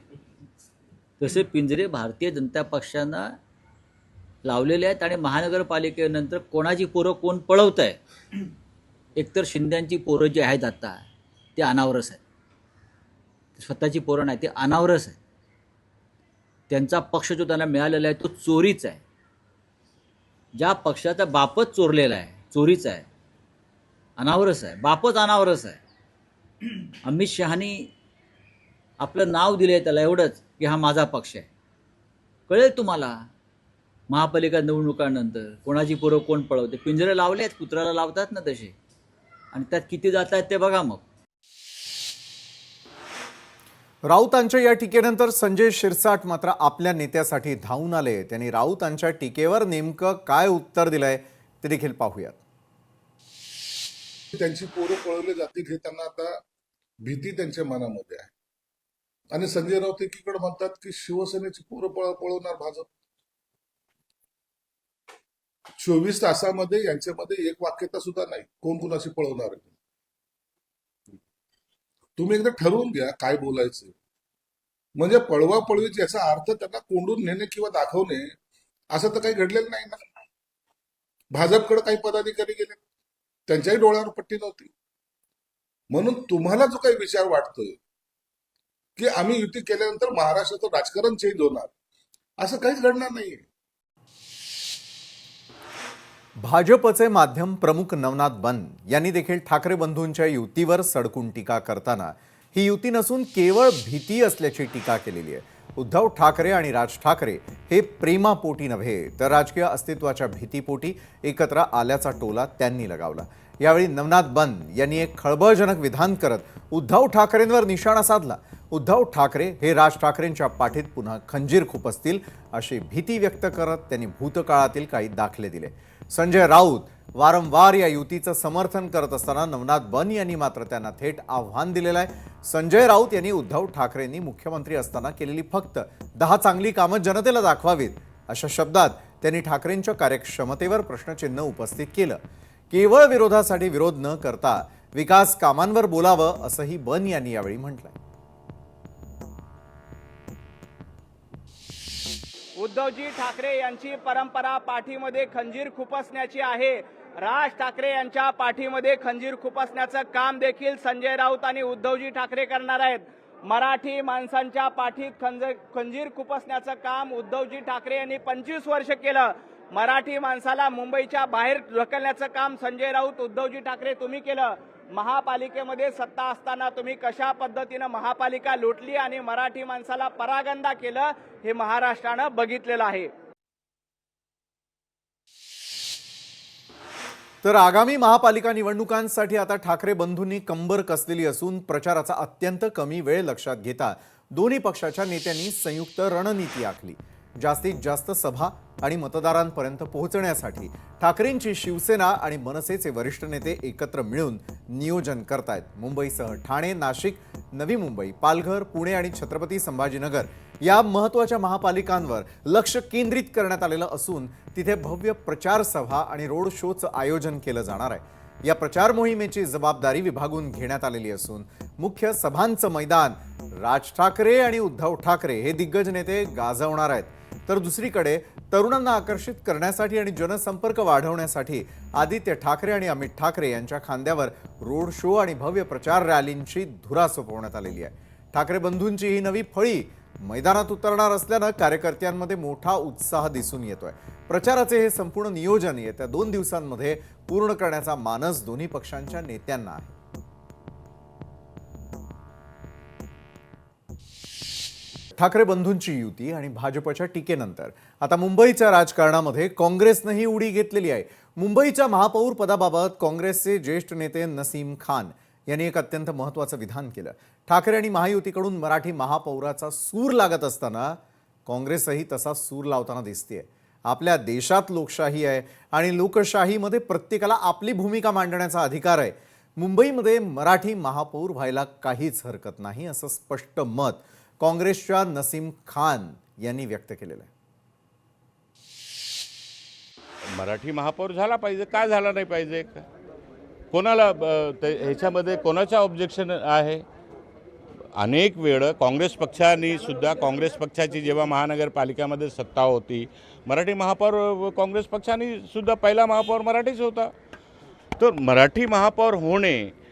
Speaker 3: तसे पिंजरे भारतीय जनता पक्षानं लावलेले आहेत. आणि महानगरपालिकेनंतर कोणाची पोरं कोण पळवत आहे, एकतर शिंद्यांची पोरं जी आहेत आता ते अनावरस आहेत, स्वतःची पोरं नाही, ते अनावरस आहेत. त्यांचा पक्ष जो त्यांना मिळालेला आहे तो चोरीच आहे. ज्या पक्षाचा बापच चोरलेला आहे, चोरीचा आहे, अनावरस आहे, बापच अनावरस आहे. अमित शहानी आपलं नाव दिलं आहे त्याला एवढंच की हा माझा पक्ष आहे. कळेल तुम्हाला महापालिका निवडणुकांनंतर कोणाची पोरं कोण पळवते. पिंजरे लावले आहेत, कुत्र्याला लावतात ना तसे, आणि त्यात किती जात आहेत ते बघा. मग
Speaker 1: राऊतांच्या या टीकेनंतर संजय शिरसाट मात्र आपल्या नेत्यासाठी धावून आले. त्यांनी राऊतांच्या टीकेवर नेमकं काय उत्तर दिलंय ते देखील पाहूयात.
Speaker 10: त्यांची पोरं पळवले जातील हे त्यांना आता भीती त्यांच्या मनामध्ये आहे. आणि संजय राऊत एकीकडे म्हणतात की शिवसेनेची पोरं पळवणार भाजप. 24 तासामध्ये यांच्यामध्ये एक वाक्यता सुद्धा नाही कोण कुणाशी पळवणार आहे. तुम्ही एकदा ठरवून घ्या काय बोलायचं. म्हणजे पळवापळवीच याचा अर्थ त्यांना कोंडून नेणे किंवा दाखवणे असं तर काही घडलेलं नाही ना. भाजपकडे काही पदाधिकारी गेले, त्यांच्याही डोळ्यावर पट्टी नव्हती. म्हणून तुम्हाला जो काही विचार वाटतोय की आम्ही युती केल्यानंतर महाराष्ट्राचं राजकारण चेंज होणार, असं काहीच घडणार नाहीये.
Speaker 1: भाजपचे माध्यम प्रमुख नवनाथ बन यांनी देखील ठाकरे बंधूंच्या युतीवर सडकून टीका करताना ही युती नसून केवळ भीती असल्याची टीका केलेली आहे. उद्धव ठाकरे आणि राज ठाकरे हे प्रेमापोटी नव्हे तर राजकीय अस्तित्वाच्या भीतीपोटी एकत्र आल्याचा टोला त्यांनी लगावला. यावेळी नवनाथ बन यांनी एक खळबळजनक विधान करत उद्धव ठाकरेंवर निशाणा साधला. उद्धव ठाकरे हे राज ठाकरेंच्या पाठीत पुन्हा खंजीर खुपसतील अशी भीती व्यक्त करत त्यांनी भूतकाळातील काही दाखले दिले. संजय राऊत वारंवार या युतीचं समर्थन करत असताना नवनाथ बन यांनी मात्र त्यांना थेट आव्हान दिलेलं आहे. संजय राऊत यांनी उद्धव ठाकरेंनी मुख्यमंत्री असताना केलेली फक्त 10 चांगली कामं जनतेला दाखवावीत अशा शब्दात त्यांनी ठाकरेंच्या कार्यक्षमतेवर प्रश्नचिन्ह उपस्थित केलं. केवळ विरोधासाठी विरोध न करता विकास कामांवर बोलावं असंही बन यांनी यावेळी म्हटलंय.
Speaker 11: उद्धवजी ठाकरे यांची परंपरा पाठीमध्ये खंजीर खुपसण्याची आहे. राज ठाकरे यांच्या पाठीमध्ये खंजीर खुपसण्याचं काम देखील संजय राऊत आणि उद्धवजी ठाकरे करणार आहेत. मराठी माणसांच्या पाठीत खंजीर खुपसण्याचं काम उद्धवजी ठाकरे यांनी 25 वर्ष केलं. मराठी माणसाला मुंबईच्या बाहेर ढकलण्याचं काम संजय राऊत उद्धवजी ठाकरे तुम्ही केलं. महापालिकेमध्ये सत्ता असताना तुम्ही कशा पद्धतीनं महापालिका लुटली आणि मराठी माणसाला परागंदा केलं हे महाराष्ट्रानं बघितलेलं आहे.
Speaker 1: तर आगामी महापालिका निवडणुकांसाठी आता ठाकरे बंधूंनी कंबर कसलेली असून प्रचाराचा अत्यंत कमी वेळ लक्षात घेता दोन्ही पक्षाच्या नेत्यांनी संयुक्त रणनीती आखली. जास्तीत जास्त सभा आणि मतदारांपर्यंत पोहोचण्यासाठी ठाकरेंची शिवसेना आणि मनसेचे वरिष्ठ नेते एकत्र मिळून नियोजन करतायत. मुंबईसह ठाणे, नाशिक, नवी मुंबई, पालघर, पुणे आणि छत्रपती संभाजीनगर या महत्त्वाच्या महापालिकांवर लक्ष केंद्रित करण्यात आलेलं असून तिथे भव्य प्रचार सभा आणि रोड शोचं आयोजन केलं जाणार आहे. या प्रचार मोहिमेची जबाबदारी विभागून घेण्यात आलेली असून मुख्य सभांचं मैदान राज ठाकरे आणि उद्धव ठाकरे हे दिग्गज नेते गाजवणार आहेत. तर दुसरीकडे तरुणांना आकर्षित करण्यासाठी आणि जनसंपर्क वाढवण्यासाठी आदित्य ठाकरे आणि अमित ठाकरे यांच्या खांद्यावर रोड शो आणि भव्य प्रचार रॅलींची धुरा सोपवण्यात आलेली आहे. ठाकरे बंधूंची ही नवी फळी मैदानात उतरणार असल्यानं कार्यकर्त्यांमध्ये मोठा उत्साह दिसून येतोय. प्रचाराचे हे संपूर्ण नियोजन येत्या 2 दिवसांमध्ये पूर्ण करण्याचा मानस दोन्ही पक्षांच्या नेत्यांना आहे. ठाकरे बंधूंची युती आणि भाजपच्या टीकेनंतर आता मुंबईच्या राजकारणामध्ये काँग्रेसनंही उडी घेतलेली आहे. मुंबईच्या महापौर पदाबाबत काँग्रेसचे ज्येष्ठ नेते नसीम खान यांनी एक अत्यंत महत्त्वाचं विधान केलं. ठाकरे आणि महायुतीकडून मराठी महापौराचा सूर लागत असताना काँग्रेसही तसा सूर लावताना दिसतेय. आपल्या देशात लोकशाही आहे आणि लोकशाहीमध्ये प्रत्येकाला आपली भूमिका मांडण्याचा अधिकार आहे. मुंबईमध्ये मराठी महापौर व्हायला काहीच हरकत नाही असं स्पष्ट मत काँग्रेसच्या नसीम खान यांनी व्यक्त केलेलं आहे.
Speaker 12: मराठी महापौर झाला पाहिजे, का झाला नाही पाहिजे? कोणाला ह्याच्यामध्ये कोणाचं ऑब्जेक्शन आहे? अनेक वेळ काँग्रेस पक्षाने सुद्धा, काँग्रेस पक्षाची जेव्हा महानगरपालिकामध्ये सत्ता होती, मराठी महापौर काँग्रेस पक्षाने सुद्धा पहिला महापौर मराठीच होता. तर मराठी महापौर होणे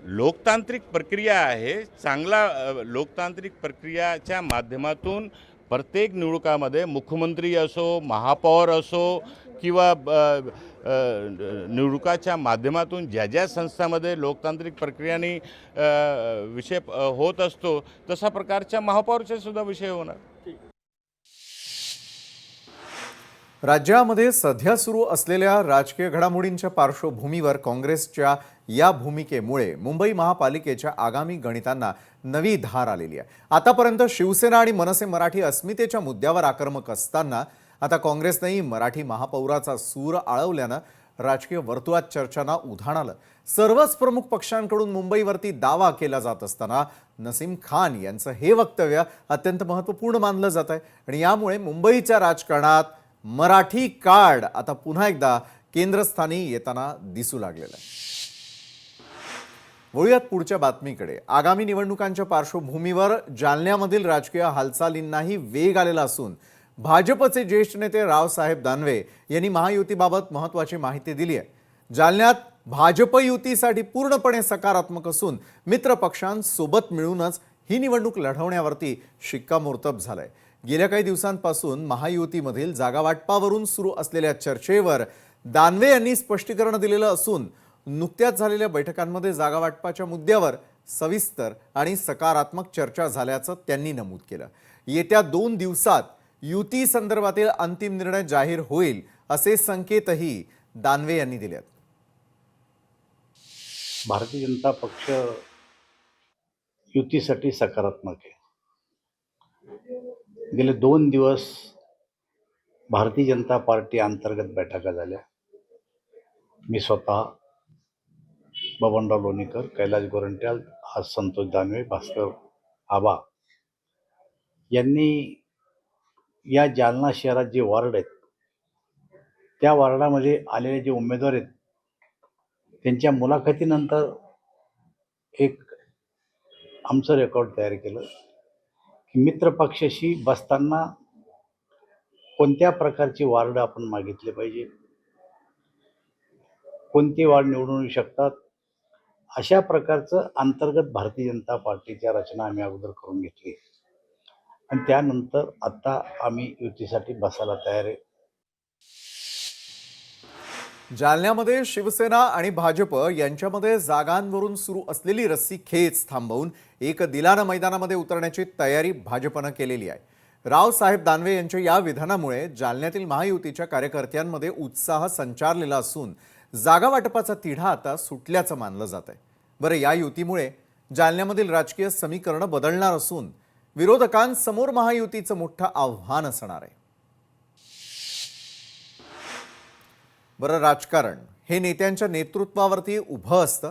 Speaker 12: लोकतांत्रिक प्रक्रिया आहे. चांगला लोकतांत्रिक प्रक्रियाच्या माध्यमातून प्रत्येक निवडणुकामध्ये मुख्यमंत्री असो, महापौर असो किंवा निवडणुकाच्या माध्यमातून ज्या ज्या संस्थांमध्ये लोकतांत्रिक प्रक्रियाने विषय होत असतो तशा प्रकारच्या महापौरचे सुद्धा विषय होणार.
Speaker 1: राज्यामध्ये सध्या सुरू असलेल्या राजकीय घडामोडींच्या पार्श्वभूमीवर काँग्रेसच्या या भूमिकेमुळे मुंबई महापालिकेच्या आगामी गणितांना नवी धार आलेली आहे. आतापर्यंत शिवसेना आणि मनसे मराठी अस्मितेच्या मुद्द्यावर आक्रमक असताना आता काँग्रेसनेही मराठी महापौराचा सूर आळवल्यानं राजकीय वर्तुळात चर्चांना उधाण आलं. सर्वच प्रमुख पक्षांकडून मुंबईवरती दावा केला जात असताना नसीम खान यांचं हे वक्तव्य अत्यंत महत्त्वपूर्ण मानलं जात आहे आणि यामुळे मुंबईच्या राजकारणात मराठी कार्ड आता पुन्हा एकदा केंद्रस्थानी येताना दिसू लागलेलं आहे. वळूयात पुढच्या बातमीकडे. आगामी निवडणुकांच्या पार्श्वभूमीवर जालन्यामधील राजकीय हालचालींनाही वेग आलेला असून भाजपचे ज्येष्ठ नेते रावसाहेब दानवे यांनी महायुतीबाबत महत्त्वाची माहिती दिली आहे. जालन्यात भाजप युतीसाठी पूर्णपणे सकारात्मक असून मित्र पक्षांसोबत मिळूनच ही निवडणूक लढवण्यावरती शिक्कामोर्तब झालंय. गेल्या काही दिवसांपासून महायुतीमधील जागावाटपावरून सुरू असलेल्या चर्चेवर दानवे यांनी स्पष्टीकरण दिलेलं असून नुकत्याच झालेल्या बैठकांमध्ये जागावाटपाच्या मुद्द्यावर सविस्तर आणि सकारात्मक चर्चा झाल्याचं त्यांनी नमूद केलं. येत्या 2 दिवसात युती संदर्भातील अंतिम निर्णय जाहीर होईल असे संकेतही दानवे यांनी दिले.
Speaker 13: भारतीय जनता पक्ष युतीसाठी सकारात्मक आहे. गेले 2 दिवस भारतीय जनता पार्टी अंतर्गत बैठका झाल्या. मी स्वतः, बबनराव लोणीकर, कैलास गोरंट्याल, आज संतोष दानवे, भास्कर आबा यांनी या जालना शहरात जे वॉर्ड आहेत त्या वॉर्डामध्ये आलेले जे उमेदवार आहेत त्यांच्या मुलाखतीनंतर एक आमचं रेकॉर्ड तयार केलं की मित्रपक्षाशी बसताना कोणत्या प्रकारची वार्ड आपण मागितले पाहिजे, कोणती वार्ड निवडून येऊ शकतात, अशा प्रकारचं अंतर्गत भारतीय जनता पार्टीच्या रचना आम्ही अगोदर करून घेतली आणि त्यानंतर आता आम्ही युतीसाठी बसायला तयार आहे.
Speaker 1: जालन्यामध्ये शिवसेना आणि भाजप यांच्यामध्ये जागांवरून सुरू असलेली रस्सीखेच थांबवून एक दिलानं मैदानामध्ये उतरण्याची तयारी भाजपनं केलेली आहे. रावसाहेब दानवे यांच्या या विधानामुळे जालन्यातील महायुतीच्या कार्यकर्त्यांमध्ये उत्साह संचारलेला असून जागा वाटपाचा तिढा आता सुटल्याचं मानलं जात आहे. बरं, या युतीमुळे जालन्यामधील राजकीय समीकरण बदलणार असून विरोधकांसमोर महायुतीचं मोठं आव्हान असणार आहे. बरं, राजकारण हे नेत्यांच्या नेतृत्वावरती उभं असतं.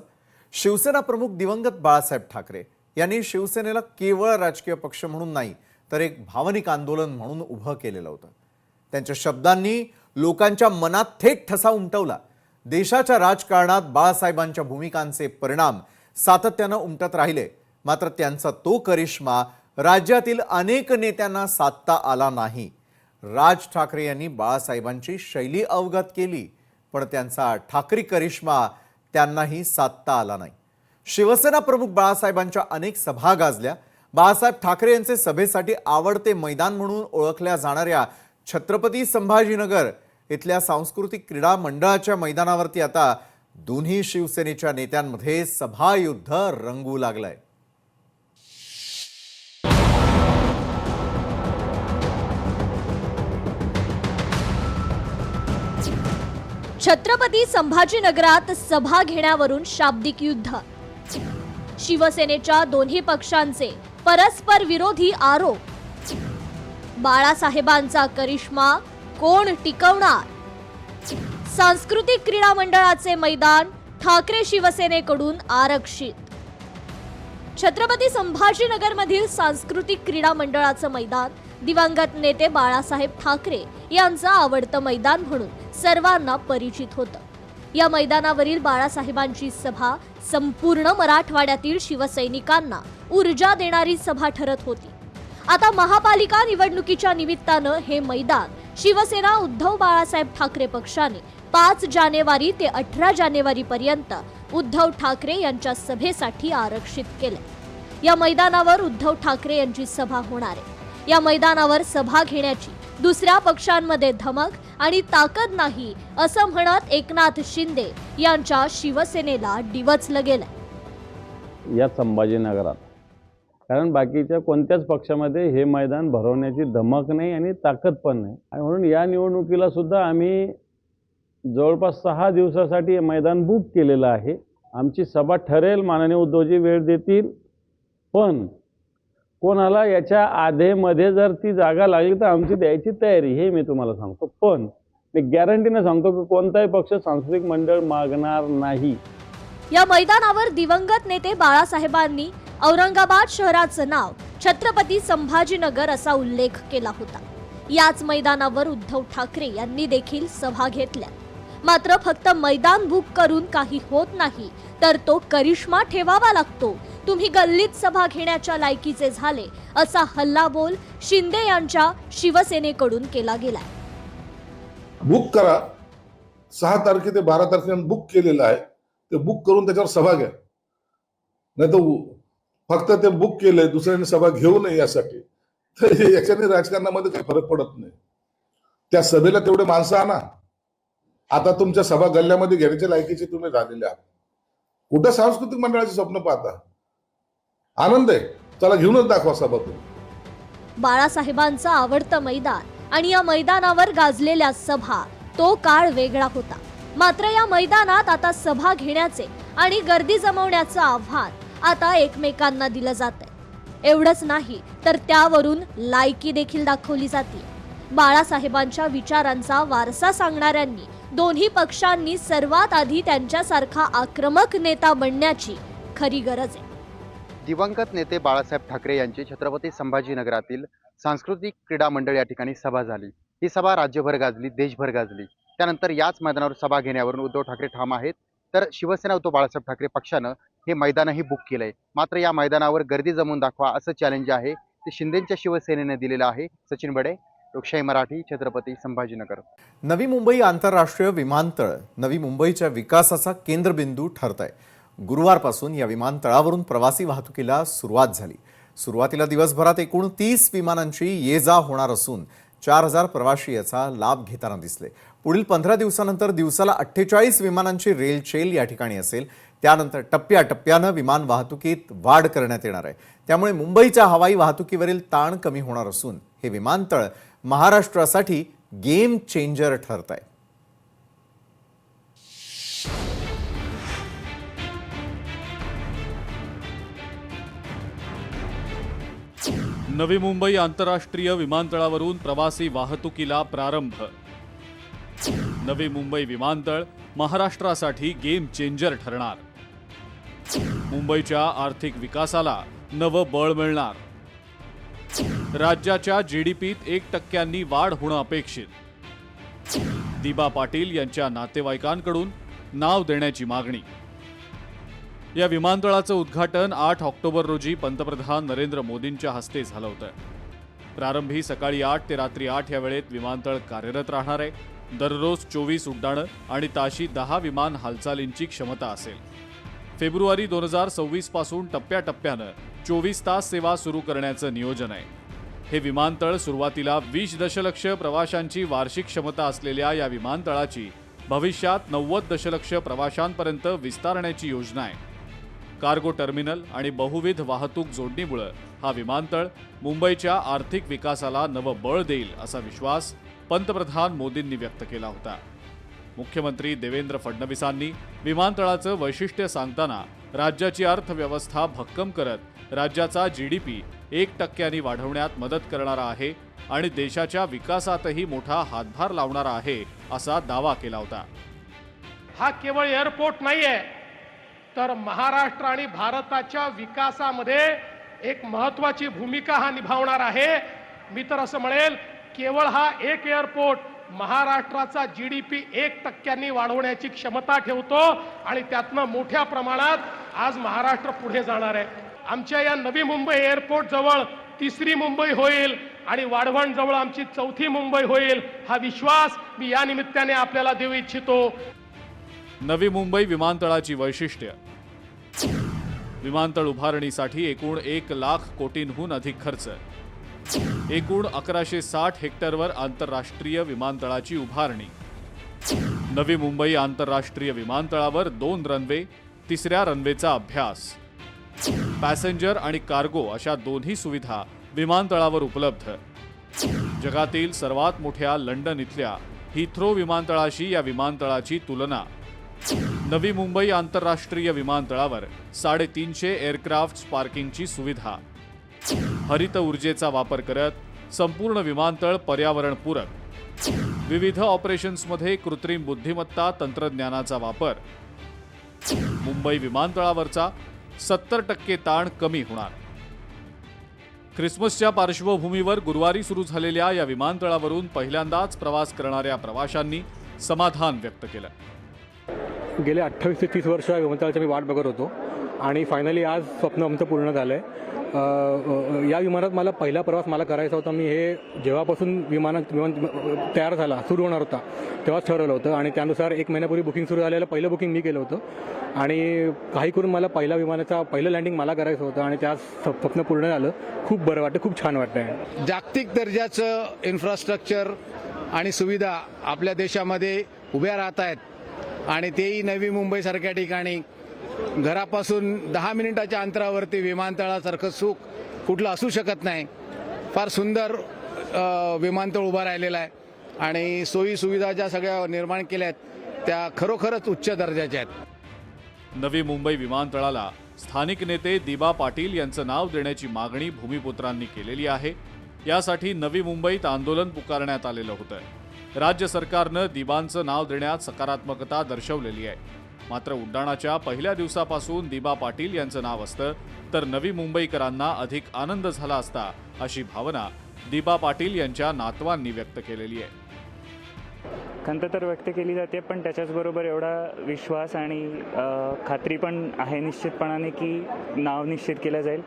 Speaker 1: शिवसेना प्रमुख दिवंगत बाळासाहेब ठाकरे यांनी शिवसेनेला केवळ राजकीय पक्ष म्हणून नाही तर एक भावनिक आंदोलन म्हणून उभं केलेलं होतं. त्यांच्या शब्दांनी लोकांच्या मनात थेट ठसा उमटवला. देशाच्या राजकारणात बाळासाहेबांच्या भूमिकांचे परिणाम सातत्यानं उमटत राहिले, मात्र त्यांचा तो करिश्मा राज्यातील अनेक नेत्यांना साधता आला नाही. राज ठाकरे यांनी बाळासाहेबांची शैली अवगत केली, पण त्यांचा ठाकरी करिश्मा त्यांनाही साधता आला नाही. शिवसेना प्रमुख बाळासाहेबांच्या अनेक सभा गाजल्या. बाळासाहेब ठाकरे यांचे सभेसाठी आवडते मैदान म्हणून ओळखल्या जाणाऱ्या छत्रपती संभाजीनगर इथल्या सांस्कृतिक क्रीडा मंडळाच्या मैदानावरती आता दोन्ही शिवसेनेच्या नेत्यांमध्ये सभायुद्ध रंगू लागलंय.
Speaker 14: छत्रपती संभाजीनगरात सभा घेण्यावरून शाब्दिक युद्ध. शिवसेनेच्या दोन्ही पक्षांचे परस्पर विरोधी आरोप. बाळासाहेबांचा करिश्मा कोण टिकवणार? सांस्कृतिक क्रीडा मंडळाचे मैदान ठाकरे शिवसेनेकडून आरक्षित. छत्रपती संभाजीनगरमधील सांस्कृतिक क्रीडा मंडळाचं मैदान दिवंगत नेते बाळासाहेब ठाकरे यांचं आवडतं मैदान म्हणून सर्वांना परिचित होतं. या मैदानावरील बाळासाहेबांची सभा संपूर्ण मराठवाड्यातील शिवसैनिकांना ऊर्जा देणारी सभा ठरत होती. आता महापालिका निवडणुकीच्या निमित्तानं हे मैदान शिवसेना उद्धव बाळासाहेब ठाकरे पक्षाने 5 जानेवारी ते 18 जानेवारी पर्यंत उद्धव ठाकरे यांच्या सभेसाठी आरक्षित केले. या मैदानावर उद्धव ठाकरे यांची सभा होणार आहे. या मैदानावर सभा घेण्याची दुसऱ्या पक्षांमध्ये धमक आणि ताकद नाही असं म्हणत एकनाथ शिंदे यांच्या शिवसेनेला डिवचलं गेलं
Speaker 15: या संभाजीनगरात. कारण बाकीच्या कोणत्याच पक्षामध्ये हे मैदान भरवण्याची धमक नाही आणि ताकद पण नाही. आणि म्हणून या निवडणुकीला सुद्धा आम्ही जवळपास 6 दिवसासाठी हे मैदान बुक केलेलं आहे. आमची सभा ठरेल, माननीय उद्धवजी वेळ देतील, पण कोणाला याच्या आधेमध्ये जर ती जागा लागली तर आमची द्यायची तयारी, हे मी तुम्हाला सांगतो. पण मी गॅरंटीने सांगतो की कोणताही पक्ष सांस्कृतिक मंडळ मागणार नाही.
Speaker 14: या मैदानावर दिवंगत नेते बाळासाहेबांनी औरंगाबाद शहराचं नाव छत्रपती संभाजीनगर असा उल्लेख केला होता. याच मैदानावर उद्धव ठाकरे यांनी देखील सभा घेतल्या. मात्र फक्त मैदान बुक करून काही होत नाही, तर तो करिश्मा ठेवावा लागतो. तुम्ही गल्लीत सभा घेण्याच्या लायकीचे झाले, असा हल्लाबोल शिंदे यांच्या शिवसेनेकडून केला गेलाय.
Speaker 10: बुक करा, 6 तारखे ते 12 तारखेपर्यंत बुक केलेलं आहे, ते बुक करून त्याच्यावर सभा घ्या. नाही तर फक्त ते बुक केलंय, दुसऱ्याने सभा घेऊ नये यासाठी, तर याच्याने राजकारणामध्ये काही फरक पडत नाही. त्या सभेला तेवढे माणसं आणा. आता तुमच्या सभा गल्ल्यामध्ये घेण्याच्या लायकीचे तुम्ही झालेले आहात. कुठं सांस्कृतिक मंडळाचे स्वप्न पाहता? आनंद आहे, चला घेऊनच दाखवा सभा तुम्ही.
Speaker 14: बाळासाहेबांचं आवडतं मैदान आणि या मैदानावर गाजलेल्या सभा, तो काळ वेगळा होता. मात्र या मैदानात आता सभा घेण्याचे आणि गर्दी जमवण्याचं आव्हान आता एकमेकांना दिलं जातंय. एवढंच नाही तर त्यावरून लायकी देखील दाखवली जाते. बाळासाहेबांच्या विचारांचा वारसा सांगणाऱ्यांनी दोन्ही पक्षांनी सर्वात आधी त्यांच्यासारखा आक्रमक नेता बनण्याची खरी गरज आहे.
Speaker 16: दिवंगत नेते बाळासाहेब ठाकरे यांची छत्रपती संभाजीनगरातील सांस्कृतिक क्रीडा मंडळ या ठिकाणी सभा झाली. ही सभा राज्यभर गाजली, देशभर गाजली. त्यानंतर याच मैदानावर सभा घेण्यावरून उद्धव ठाकरे ठाम आहेत. तर शिवसेना उद्धव बाळासाहेब ठाकरे पक्षानं हे मैदानही बुक केलंय. मात्र या मैदानावर गर्दी जमवून दाखवा असं चॅलेंज आहे ते शिंदेच्या शिवसेनेने दिलेलं आहे. सचिन बडे, लोकशाही मराठी, छत्रपती संभाजीनगर.
Speaker 1: नवी मुंबई आंतरराष्ट्रीय विमानतळ नवी मुंबईच्या विकासाचा केंद्रबिंदू ठरत आहे. गुरुवारपासून या विमानतळावरून प्रवासी वाहतुकीला सुरुवात झाली. सुरुवातीला दिवसभरात एकूण 30 विमानांची ये-जा होणार असून 4000 प्रवासी याचा लाभ घेताना दिसले. पुढील 15 दिवसानंतर दिवसाला 48 विमानांची रेलचेल या ठिकाणी असेल. त्यानंतर टप्प्याटप्प्यानं विमान वाहतुकीत वाढ करण्यात येणार आहे. त्यामुळे मुंबईच्या हवाई वाहतुकीवरील ताण कमी होणार असून हे विमानतळ महाराष्ट्रासाठी गेम चेंजर ठरत आहे.
Speaker 17: नवी मुंबई आंतरराष्ट्रीय विमानतळावरून प्रवासी वाहतुकीला प्रारंभ. नवी मुंबई विमानतळ महाराष्ट्रासाठी गेम चेंजर ठरणार. मुंबईच्या आर्थिक विकासाला नवं बळ मिळणार. राज्याच्या जीडीपीत 1% वाढ होणं अपेक्षित. दिबा पाटील यांच्या नातेवाईकांकडून नाव देण्याची मागणी. या विमानतळाचं उद्घाटन 8 ऑक्टोबर रोजी पंतप्रधान नरेंद्र मोदींच्या हस्ते झालं होतं. प्रारंभी सकाळी 8 ते रात्री 8 या वेळेत विमानतळ कार्यरत राहणार आहे. दररोज 24 उड्डाणं आणि ताशी 10 विमान हालचालींची क्षमता असेल. फेब्रुवारी 2026 पासून टप्प्याटप्प्यानं 24 तास सेवा सुरू करण्याचं नियोजन आहे. हे विमानतळ सुरुवातीला 20 दशलक्ष प्रवाशांची वार्षिक क्षमता असलेल्या या विमानतळाची भविष्यात 90 दशलक्ष प्रवाशांपर्यंत विस्तारण्याची योजना आहे. कार्गो टर्मिनल आणि बहुविध वाहतूक जोडणीमुळे हा विमानतळ मुंबईच्या आर्थिक विकासाला नवं बळ देईल असा विश्वास पंतप्रधान मोदींनी व्यक्त केला होता. मुख्यमंत्री देवेंद्र फडणवीसांनी विमानतळाचं वैशिष्ट्य सांगताना राज्याची अर्थव्यवस्था भक्कम करत राज्याचा जीडीपी 1% वाढवण्यात मदत करणारा आहे आणि देशाच्या विकासातही मोठा हातभार लावणारा आहे असा दावा केला होता.
Speaker 2: हा केवळ एअरपोर्ट नाहीये, तर महाराष्ट्र आणि भारताच्या विकासामध्ये एक महत्वाची भूमिका हा निभावणार आहे. मी तर असं म्हणेल, केवळ हा एक एअरपोर्ट महाराष्ट्राचा जीडीपी 1% वाढवण्याची क्षमता ठेवतो आणि त्यातनं मोठ्या प्रमाणात आज महाराष्ट्र पुढे जाणार आहे. आमच्या या नवी मुंबई एअरपोर्ट जवळ 3री मुंबई होईल आणि वाढवण जवळ आमची 4थी मुंबई होईल, हा विश्वास मी या निमित्ताने आपल्याला देऊ इच्छितो.
Speaker 17: नवी मुंबई विमानतळाची वैशिष्ट्य. विमानतळ उभारणीसाठी एकूण 1 लाख कोटींहून अधिक खर्च. एकूण 1160 हेक्टरवर आंतरराष्ट्रीय विमानतळाची उभारणी. नवी मुंबई आंतरराष्ट्रीय विमानतळावर 2 रनवे, 3ऱ्या रनवेचा अभ्यास. पॅसेंजर आणि कार्गो अशा दोन्ही सुविधा विमानतळावर उपलब्ध. जगातील सर्वात मोठ्या लंडन इथल्या हिथ्रो विमानतळाशी या विमानतळाची तुलना. नवी मुंबई आंतरराष्ट्रीय विमानतळावर 350 एअरक्राफ्ट पार्किंगची सुविधा. हरित ऊर्जेचा वापर करत संपूर्ण विमानतळ पर्यावरणपूरक. विविध ऑपरेशन्समध्ये कृत्रिम बुद्धिमत्ता तंत्रज्ञानाचा वापर. मुंबई विमानतळावरचा 70% ताण कमी होणार. ख्रिसमसच्या पार्श्वभूमीवर गुरुवारी सुरू झालेल्या या विमानतळावरून पहिल्यांदाच प्रवास करणाऱ्या प्रवाशांनी समाधान व्यक्त केलं.
Speaker 2: गेले 28 ते 30 वर्ष विमानतळाची मी वाट बघत होतो आणि फायनली आज स्वप्न आमचं पूर्ण झालं आहे. या विमानात मला पहिला प्रवास मला करायचा होता. मी हे जेव्हापासून विमान तयार झाला सुरू होणार होता तेव्हाच ठरवलं होतं आणि त्यानुसार 1 महिन्यापूर्वी बुकिंग सुरू झालेलं पहिलं बुकिंग मी केलं होतं आणि काही करून मला पहिलं लँडिंग मला करायचं होतं आणि त्या स्वप्न पूर्ण झालं. खूप बरं वाटतं, खूप छान वाटतं आहे.
Speaker 18: जागतिक दर्जाचं इन्फ्रास्ट्रक्चर आणि सुविधा आपल्या देशामध्ये उभ्या राहत आहेत आणि तेही नवी मुंबईसारख्या ठिकाणी घरापासून 10 मिनिटाच्या अंतरावरती विमानतळासारखं सुख कुठलं असू शकत नाही. फार सुंदर विमानतळ उभा राहिलेला आहे आणि सोयी सुविधा ज्या सगळ्या निर्माण केल्या आहेत त्या खरोखरच उच्च दर्जाच्या आहेत.
Speaker 17: नवी मुंबई विमानतळाला स्थानिक नेते दिबा पाटील यांचं नाव देण्याची मागणी भूमिपुत्रांनी केलेली आहे. यासाठी नवी मुंबईत आंदोलन पुकारण्यात आलेलं होतं. राज्य सरकारनं दिबांचं नाव देण्यात सकारात्मकता दर्शवलेली आहे. मात्र उड्डाणाच्या पहिल्या दिवसापासून दिबा पाटील यांचं नाव असतं तर नवी मुंबईकरांना अधिक आनंद झाला असता अशी भावना दिबा पाटील यांच्या नातवांनी व्यक्त केलेली आहे.
Speaker 19: खंत तर व्यक्त केली जाते, पण त्याच्याचबरोबर एवढा विश्वास आणि खात्री पण आहे निश्चितपणाने की नाव निश्चित केलं जाईल.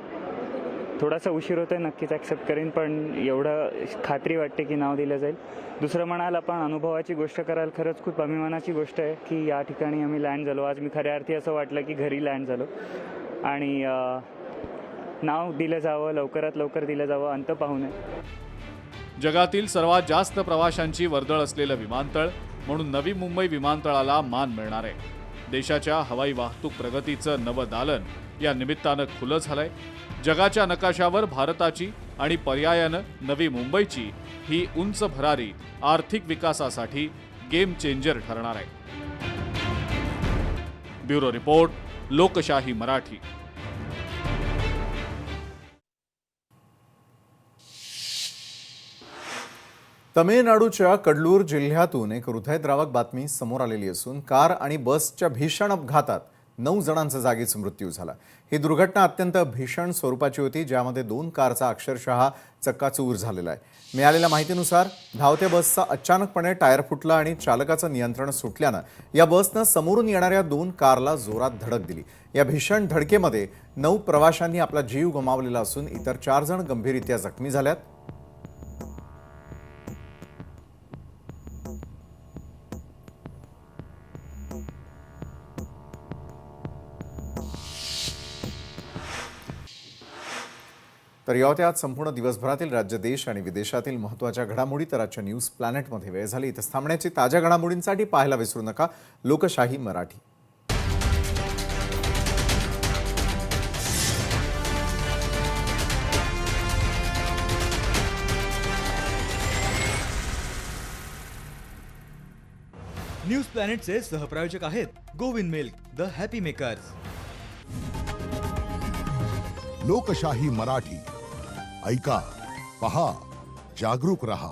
Speaker 19: थोडासा उशीर होतोय, नक्कीच ॲक्सेप्ट करेन, पण एवढं खात्री वाटते की नाव दिलं जाईल. दुसरं म्हणाल आपण अनुभवाची गोष्ट कराल, खरंच खूप अभिमानाची गोष्ट आहे की या ठिकाणी आम्ही लँड झालो. आज मी खऱ्या अर्थी असं वाटलं की घरी लँड झालो आणि नाव दिलं जावं, लवकरात लवकर दिलं जावं, अंत पाहू नये.
Speaker 17: जगातील सर्वात जास्त प्रवाशांची वर्दळ असलेलं विमानतळ म्हणून नवी मुंबई विमानतळाला मान मिळणार आहे. देशाच्या हवाई वाहतूक प्रगतीचं नवं दालन या निमित्तानं खुलं झालंय. जगाच्या नकाशावर भारताची आणि पर्यायानं नवी मुंबईची ही उंच भरारी आर्थिक विकासासाठी गेम चेंजर ठरणार आहे. ब्युरो रिपोर्ट, लोकशाही मराठी.
Speaker 1: तमिळनाडूच्या कडलूर जिल्ह्यातून एक हृदयद्रावक बातमी समोर आलेली असून कार आणि बसच्या भीषण अपघातात 9 जणांचा जागीच मृत्यू झाला. ही दुर्घटना अत्यंत भीषण स्वरूपाची होती, ज्यामध्ये 2 कारचा अक्षरशः चक्काचूर झालेला आहे. मिळालेल्या माहितीनुसार धावत्या बसचा अचानकपणे टायर फुटला आणि चालकाचं नियंत्रण सुटल्यानं या बसनं समोरून येणाऱ्या 2 कारला जोरात धडक दिली. या भीषण धडकेमध्ये 9 प्रवाशांनी आपला जीव गमावलेला असून इतर 4 जण गंभीररित्या जखमी झाल्यात. तर या होत्या आज संपूर्ण दिवसभरातील राज्य, देश आणि विदेशातील महत्त्वाच्या घडामोडी. तर आजच्या न्यूज प्लॅनेटमध्ये वेळ झाली. इथं थांबण्याची. ताज्या घडामोडींसाठी पाहायला विसरू नका लोकशाही मराठी.
Speaker 20: न्यूज प्लॅनेटचे सहप्रायोजक आहेत Govind milk, the happy makers.
Speaker 21: लोकशाही मराठी ऐका, पहा, जागरूक रहा.